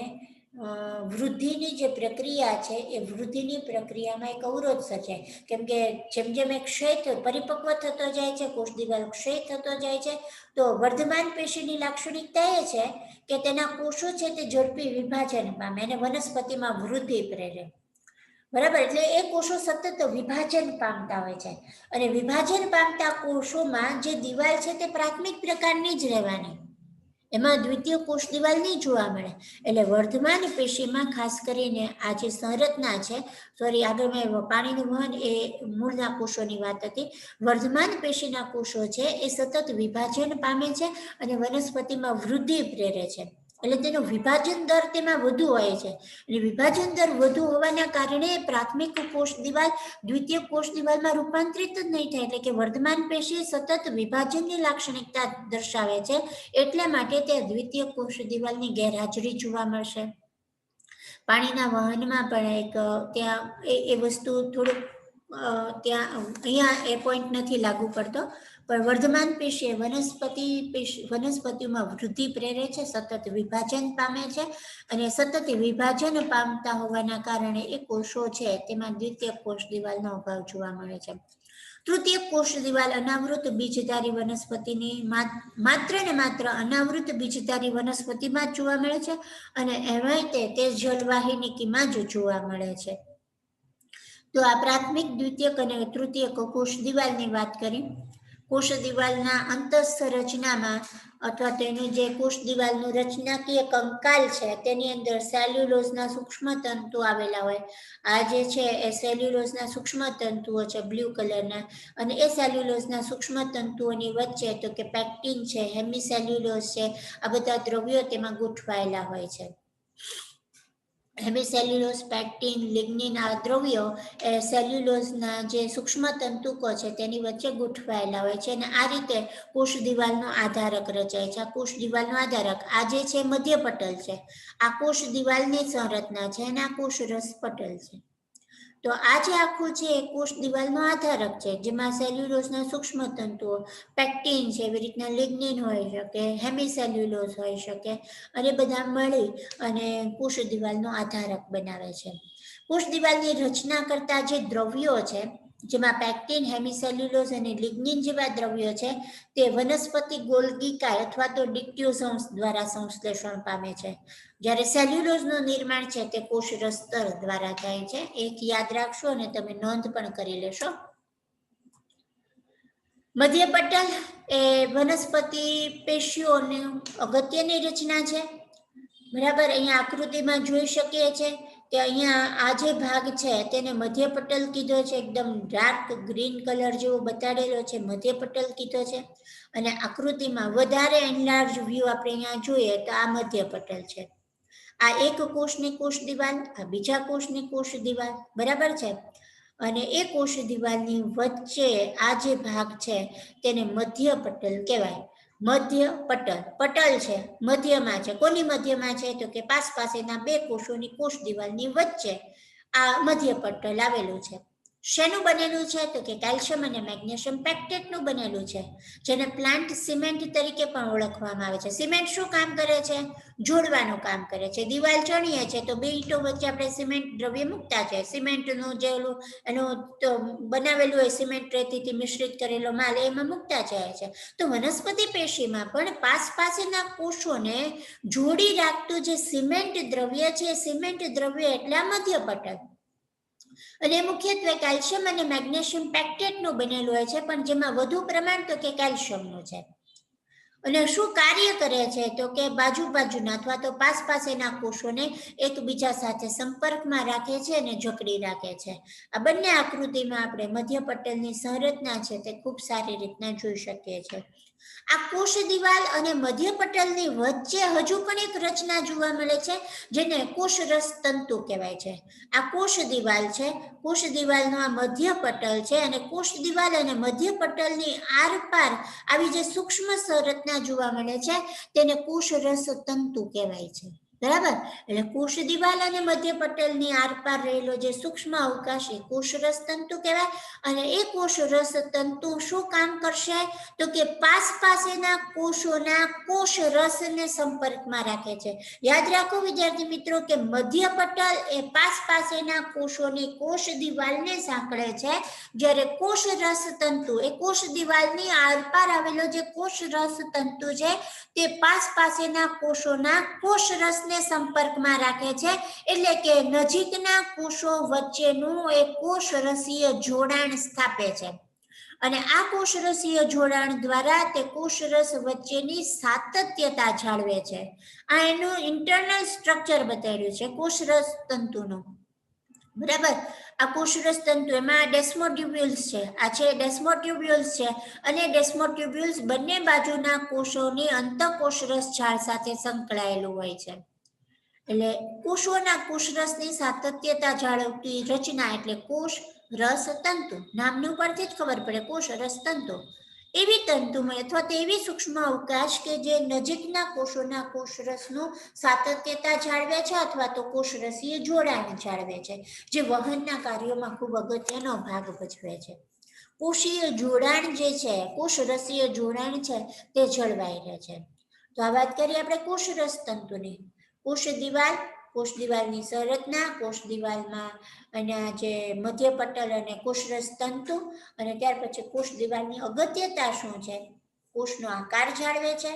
A: વૃદ્ધિની જે પ્રક્રિયા છે એ વૃદ્ધિની પ્રક્રિયામાં એક અવરોધ સર્જાય. કેમ કે જેમ જેમ એ ક્ષય પરિપક્વ થતો જાય છે, કોષ દિવાલ ક્ષય થતો જાય છે, તો વર્ધમાન પેશીની લાક્ષણિકતા એ છે કે તેના કોષો છે તે ઝડપી વિભાજન પામે અને વનસ્પતિમાં વૃદ્ધિ પ્રેરે. બરાબર, એટલે એ કોષો સતત વિભાજન પામતા હોય છે અને વિભાજન પામતા કોષોમાં જે દિવાલ છે તે પ્રાથમિક પ્રકારની જ રહેવાની, એમાં દ્વિતીય કોષ દિવાલ નહીં જોવા મળે. એટલે વર્ધમાન પેશીમાં ખાસ કરીને આ જે સંરચના છે, આગળ મેં પાણીનું વહન એ મૂળના કોષોની વાત હતી. વર્ધમાન પેશીના કોષો છે એ સતત વિભાજન પામે છે અને વનસ્પતિમાં વૃદ્ધિ પ્રેરે છે. એટલે તેનો વિભાજન દર તેમાં વધુ હોય છે અને વિભાજન દર વધુ હોવાના કારણે પ્રાથમિક કોષ દિવાલ દ્વિતીય કોષ દિવાલમાં રૂપાંતરિત જ નહીં થાય. એટલે કે વર્ધમાન પેશી સતત વિભાજનની લાક્ષણિકતા દર્શાવે છે, એટલા માટે તે દ્વિતીય કોષ દિવાલની ગેરહાજરી જોવા મળશે. પાણીના વહનમાં પણ એક ત્યાં એ વસ્તુ થોડુંક ત્યાં અહીંયા એ પોઈન્ટ નથી લાગુ પડતો, પણ વર્ધમાન પેશી વનસ્પતિમાં વૃદ્ધિ પ્રેરે છે, સતત વિભાજન પામે છે અને સતત વિભાજન પામતા હોવાના કારણે એ કોષો છે તેમાં દ્વિતીય કોષ દિવાલનો અભાવ જોવા મળે છે. તૃતીય કોષ દિવાલ અનાવૃત બીજધારી વનસ્પતિની માત્ર ને માત્ર અનાવૃત બીજધારી વનસ્પતિમાં જ જોવા મળે છે અને એમાંય તે જલવાહિનીમાં જ જોવા મળે છે. તો આ પ્રાથમિક, દ્વિતીયક અને તૃતીયક કોષ દિવાલની વાત કરી. કોષ દિવાલના અંતસ્થ રચનામાં અથવા તેનું જે કોષ દિવાલનું રચનાકીય કંકાલ છે તેની અંદર સેલ્યુલોઝના સૂક્ષ્મ તંતુ આવેલા હોય. આ જે છે એ સેલ્યુલોઝના સૂક્ષ્મ તંતુઓ છે બ્લુ કલરના, અને એ સેલ્યુલોઝના સૂક્ષ્મ તંતુઓની વચ્ચે તો કે પેક્ટિન છે, હેમિસેલ્યુલોઝ છે, આ બધા દ્રવ્યો તેમાં ગોઠવાયેલા હોય છે. હેમિસેલ્યુલોઝ, પેક્ટિન, લિગ્નિન આ દ્રવ્યો એ સેલ્યુલોઝના જે સૂક્ષ્મ તંતુકો છે તેની વચ્ચે ગોઠવાયેલા હોય છે અને આ રીતે કોષ દિવાલનો આધારક રચાય છે. આ કોષ દિવાલનો આધારક આ જે છે મધ્ય પટલ છે, આ કોષ દિવાલની સંરચના છે અને આ કોષ રસ પટલ છે. તો આ જે આખું છે એ કોષ દિવાલનો આધારક છે, જેમાં સેલ્યુલોઝના સૂક્ષ્મ તંતુઓ, પેક્ટિન છે, એવી રીતના લિગ્નિન હોઈ શકે, હેમિસેલ્યુલોઝ હોઈ શકે, અને બધા મળી અને કોષ દિવાલનો આધારક બનાવે છે. કોષ દિવાલની રચના કરતા જે દ્રવ્યો છે, જેમાં પેક્ટિન, હેમિસેલ્યુલોઝ અને લિગ્નિન જેવા દ્રવ્યો છે, તે વનસ્પતિ ગોલ્ગીકાય અથવા તો ડિક્ટ્યુઝોમ્સ દ્વારા સંશ્લેષણ પામે છે. જ્યારે સેલ્યુલોઝનું નિર્માણ છે તે કોષ રસ્તર દ્વારા થાય છે. એક યાદ રાખશો અને તમે નોંધ પણ કરી લેશો. મધ્ય પટલ એ વનસ્પતિ પેશીઓની અગત્યની રચના છે. બરાબર, અહીંયા આકૃતિમાં જોઈ શકીએ છીએ કે અહીંયા આ જે ભાગ છે તેને મધ્ય પટલ કીધો છે, એકદમ ડાર્ક ગ્રીન કલર જેવો બતાડેલો છે, મધ્ય પટલ કીધો છે. અને આકૃતિમાં વધારે એનલાર્જ વ્યૂ આપણે અહીંયા જોઈએ તો આ મધ્ય પટલ છે. આ એક કોષની કોષ દિવાલ, આ બીજા કોષની કોષ દિવાલ, બરાબર છે. અને એ કોષ દિવાલની વચ્ચે આ જે ભાગ છે તેને મધ્ય પટલ કહેવાય. મધ્ય પટલ, પટલ છે મધ્યમાં છે. કોની મધ્યમાં છે? તો કે પાસેના બે કોષોની કોષ દિવાલની વચ્ચે આ મધ્ય પટલ આવેલું છે. શેનું બનેલું છે? તો કે કેલ્શિયમ અને મેગ્નેશિયમ પેક્ટેટનું બનેલું છે, જેને પ્લાન્ટ સિમેન્ટ તરીકે પણ ઓળખવામાં આવે છે. સિમેન્ટ શું કામ કરે છે? જોડવાનું કામ કરે છે. દિવાલ ચણીએ છે તો બે ઈંટો વચ્ચે આપણે સિમેન્ટ દ્રવ્ય મૂકતા છે. સિમેન્ટનું જે એનું તો બનાવેલું હોય સિમેન્ટ રેતીથી મિશ્રિત કરેલો માલ એમાં મૂકતા જાય છે. તો વનસ્પતિ પેશીમાં પણ પાસેના કોષોને જોડી રાખતું જે સિમેન્ટ દ્રવ્ય છે, સિમેન્ટ દ્રવ્ય એટલે મધ્ય પટલ. અને મુખ્યત્વે કેલ્શિયમ અને મેગ્નેશિયમ પેક્ટેટનું બનેલું હોય છે, પણ જેમાં વધુ પ્રમાણ તો કે કેલ્શિયમનું છે. અને શું કાર્ય કરે છે? તો કે બાજુના અથવા તો પાસેના કોષોને એકબીજા સાથે સંપર્કમાં રાખે છે અને જકડી રાખે છે. આ બંને આકૃતિમાં આપણે મધ્ય પટલની સંરચના છે તે ખૂબ સારી રીતના જોઈ શકીએ છીએ. આ કોષ દિવાલ અને મધ્ય પટલની વચ્ચે હજુ પણ એક રચના જોવા મળે છે, જેને કોષરસ તંતુ કહેવાય છે. આ કોષ દિવાલ છે. કોષ દિવાલનો આ મધ્ય પટલ છે, અને કોષ દિવાલ અને મધ્ય પટલની આરપાર આવી જે સૂક્ષ્મ સંરચના જોવા મળે છે તેને કોષરસ તંતુ કહેવાય છે. બરાબર. એટલે કોષ દિવાલ અને મધ્ય પટલની આરપાર રહેલો જે સૂક્ષ્મ અવકાશ એ કોષરસ તંતુ કહેવાય. અને એ કોષરસ તંતુ શું કામ કરશે? તો કે પાસેના કોષોના કોષરસને સંપર્કમાં રાખે છે. યાદ રાખો વિદ્યાર્થી મિત્રો કે મધ્ય પટલ એ પાસેના કોષોની કોષ દિવાલને સાંકળે છે, જ્યારે કોષરસ તંતુ એ કોષ દિવાલની આરપાર આવેલો જે કોષરસ તંતુ છે તે પાસેના કોષોના કોષરસને સંપર્કમાં રાખે છે. એટલે કે નજીકના કોષો વચ્ચેનું એક કોષરસીય જોડાણ સ્થાપે છે. અને આ કોષરસીય જોડાણ દ્વારા તે કોષરસ વચ્ચેની સાતત્યતા જાળવે છે. આ એનું ઇન્ટરનલ સ્ટ્રક્ચર બતાવ્યું છે કોષરસ તંતુનું. બરાબર. આ કોષરસ તંતુ એમાં ડેસ્મોટ્યુબ્યુલ્સ છે. આ છે ડેસ્મોટ્યુબ્યુલ્સ છે, અને ડેસ્મોટ્યુબ્યુલ્સ બંને બાજુના કોષોની અંતઃકોષરસ જાળ સાથે સંકળાયેલું હોય છે. એટલે કોષોના કોષરસની સાતત્યતા જાળવતી રચના એટલે કોષ રસ તંતુ. નામનું પરથી જ ખબર પડે કોષ રસ તંતુ. એવી તંતુમય અથવા તો એવી સૂક્ષ્મ અવકાશ કે જે નજીકના કોષોના કોષરસનું સાતત્યતા જાળવે છે અથવા તો કોષરસીય જોડાણ જાળવે છે, જે વહનના કાર્યોમાં ખૂબ અગત્યનો ભાગ ભજવે છે. કોષીય જોડાણ જે છે, કોષરસીય જોડાણ છે તે જળવાઈ રહે છે. તો આ વાત કરીએ આપણે કોષરસ તંતુની. કોષ દિવાલ, કોષ દિવાલની સંરચના, કોષ દિવાલમાં અને જે મધ્ય પટલ અને કોષરસ તંતુ, અને ત્યાર પછી કોષ દિવાલની અગત્યતા શું છે? કોષનો આકાર જાળવે છે,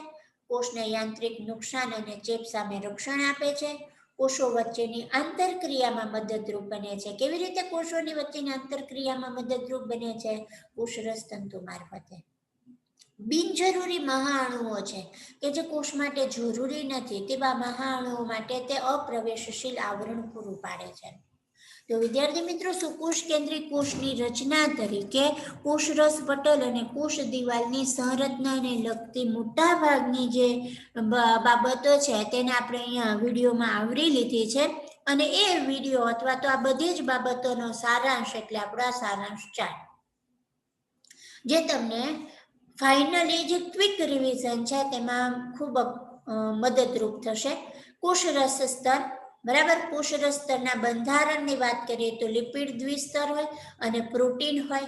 A: કોષને યાંત્રિક નુકસાન અને ચેપ સામે રક્ષણ આપે છે, કોષો વચ્ચેની આંતરક્રિયામાં મદદરૂપ બને છે. કેવી રીતે કોષોની વચ્ચેની આંતરક્રિયામાં મદદરૂપ બને છે? કોષરસ તંતુ મારફતે. બિનજરૂરી મહાઅણુઓ છે કે જે કોષ માટે જરૂરી નથી તેવા મહાઅણુઓ માટે તે અપ્રવેશશીલ આવરણ પૂરું પાડે છે. તો વિદ્યાર્થી મિત્રો, સુકોષ કેન્દ્રિત કોષની રચના તરીકે કોષરસ પટલ અને કોષ દિવાલની સંરચનાને લગતી મોટા ભાગની જે બાબતો છે તેને આપણે અહીંયા વિડીયોમાં આવરી લીધી છે. અને એ વિડીયો અથવા તો આ બધી જ બાબતોનો સારાંશ એટલે આપણા સારાંશ ચાર્ટ, જે તમને ફાઇનલી જે ક્વિક રિવિઝન છે તેમાં ખૂબ મદદરૂપ થશે. કોષરસ સ્તર. બરાબર. કોષરસ સ્તરના બંધારણની વાત કરીએ તો લિપિડ દ્વિસ્તર હોય અને પ્રોટીન હોય.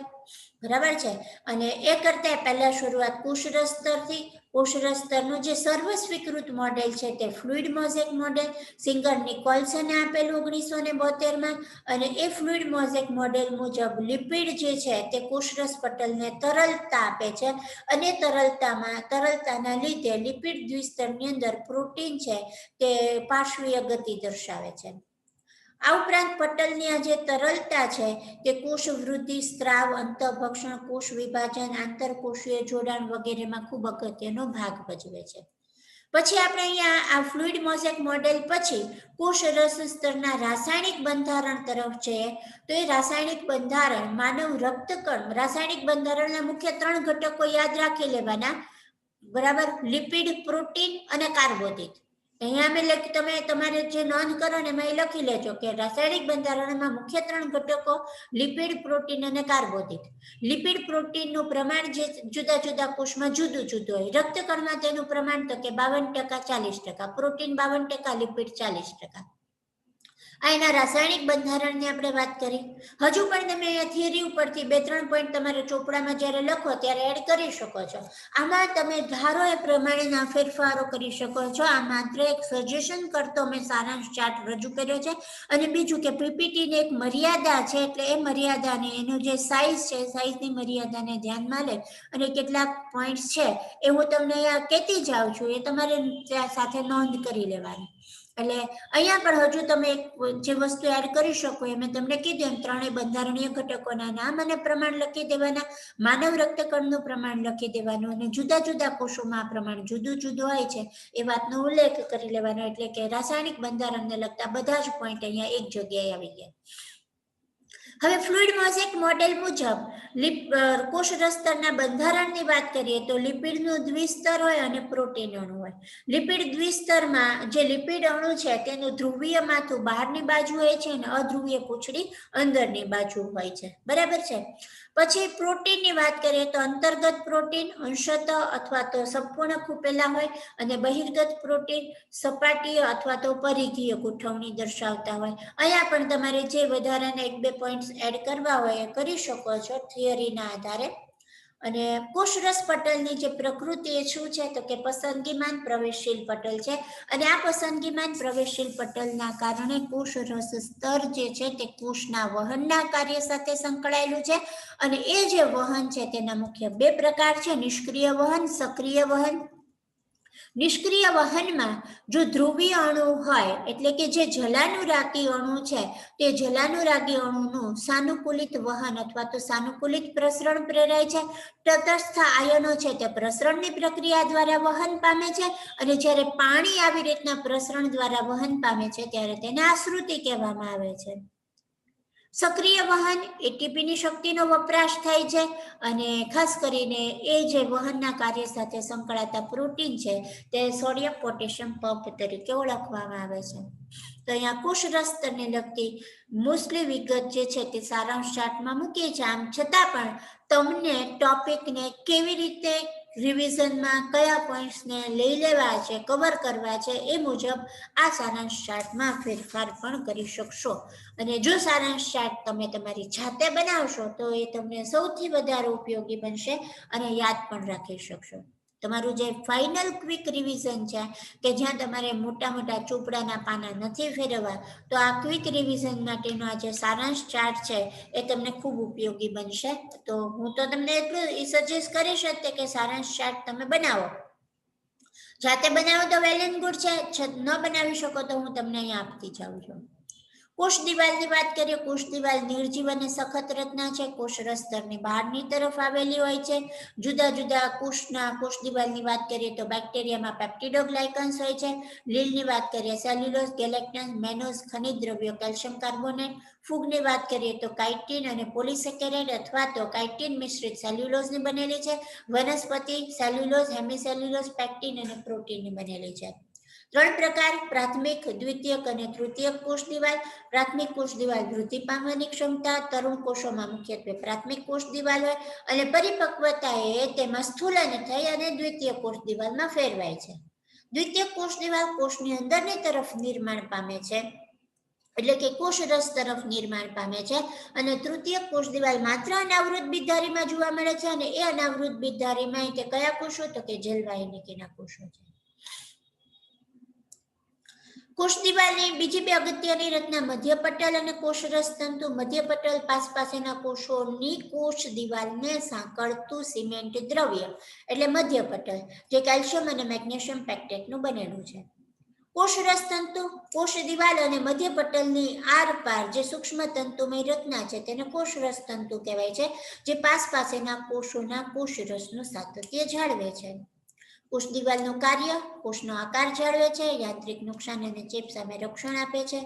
A: બરાબર છે. અને એ કરતા પહેલા શરૂઆત કોષરસ સ્તરથી. કોષરસ સ્તરનું જે સર્વ સ્વીકૃત મોડેલ છે તે ફ્લુઇડ મોઝેક મોડેલ સિંગર નિકોલ્સને આપેલું 1972માં. અને એ ફ્લુઇડ મોઝેક મોડેલ મુજબ લિપિડ જે છે તે કોષરસ પટલને તરલતા આપે છે, અને તરલતાના લીધે લિપિડ દ્વિસ્તરની અંદર પ્રોટીન છે તે પાર્શ્વીય ગતિ દર્શાવે છે. આ ઉપરાંત પટલની આ જે તરલતા છે તે કોષ વૃદ્ધિ, સ્ત્રાવ, અંતઃભક્ષણ, કોષ વિભાજન, આંતરકોષીય જોડાણ વગેરેમાં ખૂબ અગત્યનો ભાગ ભજવે છે. પછી આપણે અહીંયા આ ફ્લુઇડ મોઝેક મોડેલ પછી કોષરસ સ્તરના રાસાયણિક બંધારણ તરફ જઈએ તો એ રાસાયણિક બંધારણ માનવ રક્તકણ. રાસાયણિક બંધારણના મુખ્ય 3 ઘટકો યાદ રાખી લેવાના. બરાબર. લિપિડ, પ્રોટીન અને કાર્બોદિત. અહીંયા તમે તમારે જે નોંધ કરો ને એમાં એ લખી લેજો કે રાસાયણિક બંધારણમાં મુખ્ય 3 ઘટકો લિપિડ, પ્રોટીન અને કાર્બોદિત. લિપિડ પ્રોટીનનું પ્રમાણ જે જુદા જુદા કોષમાં જુદું જુદું હોય. રક્તકણમાં તેનું પ્રમાણ તો કે 52% 40%, પ્રોટીન 52%, લિપિડ 40%. આ એના રાસાયણિક બંધારણની આપણે વાત કરી. હજુ પણ તમે અહીંયા થિયરી ઉપરથી 2-3 પોઈન્ટ તમારે ચોપડામાં જ્યારે લખો ત્યારે એડ કરી શકો છો. આમાં તમે ધારો એ પ્રમાણેના ફેરફારો કરી શકો છો. આ માત્ર એક સજેશન કરતો મેં સારાંશ ચાર્ટ રજૂ કર્યો છે. અને બીજું કે પીપીટીની એક મર્યાદા છે, એટલે એ મર્યાદાને એનું જે સાઇઝ છે સાઇઝની મર્યાદાને ધ્યાનમાં લે અને કેટલાક પોઈન્ટ્સ છે એ હું તમને અહીંયા કહેતી જાઉં છું, એ તમારે સાથે નોંધ કરી લેવાની. એટલે અહીંયા પણ હજુ તમે જે વસ્તુ એડ કરી શકો એ મેં તમને કીધું એમ 3 બંધારણીય ઘટકોના નામ અને પ્રમાણ લખી દેવાના. માનવ રક્તકણનું પ્રમાણ લખી દેવાનું, અને જુદા જુદા કોષોમાં આ પ્રમાણ જુદું જુદું હોય છે એ વાતનો ઉલ્લેખ કરી લેવાનો. એટલે કે રાસાયણિક બંધારણને લગતા બધા જ પોઈન્ટ અહીંયા એક જગ્યાએ આવી ગયા. હવે ફ્લુઇડ મોઝેક મોડેલ મુજબ કોષરસ સ્તરના બંધારણની વાત કરીએ તો લિપિડનું દ્વિસ્તર હોય અને પ્રોટીન અણુ હોય. લિપિડ દ્વિસ્તરમાં જે લિપિડ અણુ છે તેનું ધ્રુવીય માથું બહારની બાજુ હોય છે અને અધ્રુવીય પૂંછડી અંદરની બાજુ હોય છે. બરાબર છે. પછી પ્રોટીનની વાત કરીએ તો અંતર્ગત પ્રોટીન અંશતઃ અથવા તો સંપૂર્ણ ખૂપેલા હોય અને બહિર્ગત પ્રોટીન સપાટીય અથવા તો પરિઘીય ગોઠવણી દર્શાવતા હોય. અહીંયા પણ તમારે જે વધારાના 1-2 પોઈન્ટ્સ એડ કરવા હોય એ કરી શકો છો થિયરીના આધારે. અને કોષરસ પટલની જે પ્રકૃતિ એ શું છે તો કે પસંદગીમાન પ્રવેશશીલ પટલ છે અને આ પસંદગીમાન પ્રવેશશીલ પટલના કારણે કોષરસ સ્તર જે છે તે કોષના વહનના કાર્ય સાથે સંકળાયેલું છે અને એ જે વહન છે તેના મુખ્ય 2 પ્રકાર છે, નિષ્ક્રિય વહન, સક્રિય વહન. નિષ્ક્રિય વહનમાં જો ધ્રુવીય અણુ હોય એટલે કે જે જલાનુરાગી અણુ છે તે જલાનુરાગી અણુનું સાનુકૂલિત વહન અથવા તો સાનુકૂલિત પ્રસરણ પ્રેરાય છે. તટસ્થ આયનો છે તે પ્રસરણની પ્રક્રિયા દ્વારા વહન પામે છે અને જ્યારે પાણી આવી રીતના પ્રસરણ દ્વારા વહન પામે છે ત્યારે તેને આશ્રુતિ કહેવામાં આવે છે. સક્રિય વહન એટીપીની શક્તિનો વપરાશ થાય છે અને ખાસ કરીને એ જે વહનના કાર્ય સાથે સંકળાતા પ્રોટીન છે તે સોડિયમ પોટેશિયમ પંપ તરીકે ઓળખવામાં આવે છે. તો અહીંયા કોષરસ સ્તરને લગતી મોસ્ટલી વિગત જે છે તે સારાંશ ચાર્ટમાં મૂકીએ છીએ. આમ છતાં પણ તમને ટોપિકને કેવી રીતે રિવિઝનમાં કયા પોઈન્ટ્સને લઈ લેવા છે, કવર કરવા છે એ મુજબ આ સારાંશ ચાર્ટમાં ફેરફાર પણ કરી શકશો. અને જો સારાંશ ચાર્ટ તમે તમારી જાતે બનાવશો તો એ તમને સૌથી વધારે ઉપયોગી બનશે અને યાદ પણ રાખી શકશો. તમારું જે ફાઇનલ ક્વિક રિવિઝન છે કે જ્યાં તમારે મોટા મોટા ચોપડાના પાના નથી ફેરવવા, તો આ ક્વિક રિવિઝન માટેનો આ જે સારાંશ ચાર્ટ છે એ તમને ખૂબ ઉપયોગી બનશે. તો હું તો તમને એટલું સજેસ્ટ કરીશ જ કે સારાંશ ચાર્ટ તમે બનાવો. જાતે બનાવો તો વેલ એન્ડ ગુડ છે, ન બનાવી શકો તો હું તમને અહીંયા આપતી જાઉં છું. કોષ દિવાલની વાત કરીએ. કોષ દિવાલ નિર્જીવ અને સખત રચના છે. કોષરસ સ્તરની બહારની તરફ આવેલી હોય છે. જુદા જુદા કોષ દિવાલની વાત કરીએ તો બેક્ટેરિયામાં પેપ્ટિડોગ્લાયકન્સ હોય છે. લીલની વાત કરીએ સેલ્યુલોઝ, ગેલેક્ટન્સ, મેનોઝ, ખનિજ દ્રવ્યો, કેલ્શિયમ કાર્બોનેટ. ફૂગની વાત કરીએ તો કાઇટિન અને પોલિસેકેરાઇડ અથવા તો કાઇટિન મિશ્રિત સેલ્યુલોઝની બનેલી છે. વનસ્પતિ સેલ્યુલોઝ, હેમિસેલ્યુલોઝ, પેક્ટિન અને પ્રોટીનની બનેલી છે. 3 પ્રકાર: પ્રાથમિક, દ્વિતીયક અને તૃતીયક કોષ દિવાલ. પ્રાથમિક કોષ દિવાલ વૃદ્ધિ પામવાની ક્ષમતા. તરુણ કોષોમાં મુખ્યત્વે પ્રાથમિક કોષ દિવાલ હોય અને પરિપક્વતાએ તેમાં સ્થૂલન થઈ અને દ્વિતીય કોષ દિવાલમાં ફેરવાય છે. દ્વિતીયક કોષ દિવાલ કોષની અંદરની તરફ નિર્માણ પામે છે એટલે કે કોષરસ તરફ નિર્માણ પામે છે અને તૃતીયક કોષ દિવાલ માત્ર અનાવૃત બીજધારીમાં જોવા મળે છે અને એ અનાવૃત બીજધારીમાં તે કયા કોષો તો કે જેલવાહિનીના કોષો છે. કોષ દિવાલની બીજી 2 અગત્યની રચના મધ્યપટલ અને કોષરસ તંતુ. મધ્યપટલ પાસેના કોષોની કોષ દિવાલને સાંકળતું સિમેન્ટ દ્રવ્ય એટલે મધ્યપટલ જે કેલ્શિયમ અને મેગ્નેશિયમ પેક્ટેટનું બનેલું છે. કોષરસ તંતુ કોષ દિવાલ અને મધ્યપટલની આરપાર જે સૂક્ષ્મ તંતુમય રચના છે તેને કોષરસ તંતુ કહેવાય છે, જે પાસેના કોષોના કોષરસનું સાતત્ય જાળવે છે. કોષ દિવાલનું કાર્ય: કોષનો આકાર જાળવે છે, યાંત્રિક નુકસાન અને ચેપ સામે રક્ષણ આપે છે,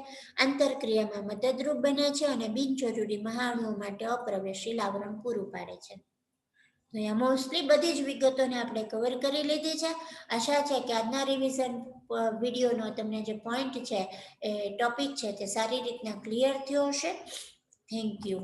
A: આંતરક્રિયામાં મદદરૂપ બને છે અને બિનજરૂરી મહાણુઓ માટે અપ્રવેશીલ આવરણ પૂરું પાડે છે. અહીંયા મોસ્ટલી બધી જ વિગતોને આપણે કવર કરી લીધી છે. આશા છે કે આજના રિવિઝન વિડીયોનો તમને જે પોઈન્ટ છે એ ટોપિક છે તે સારી રીતના ક્લિયર થયો હશે. Thank you.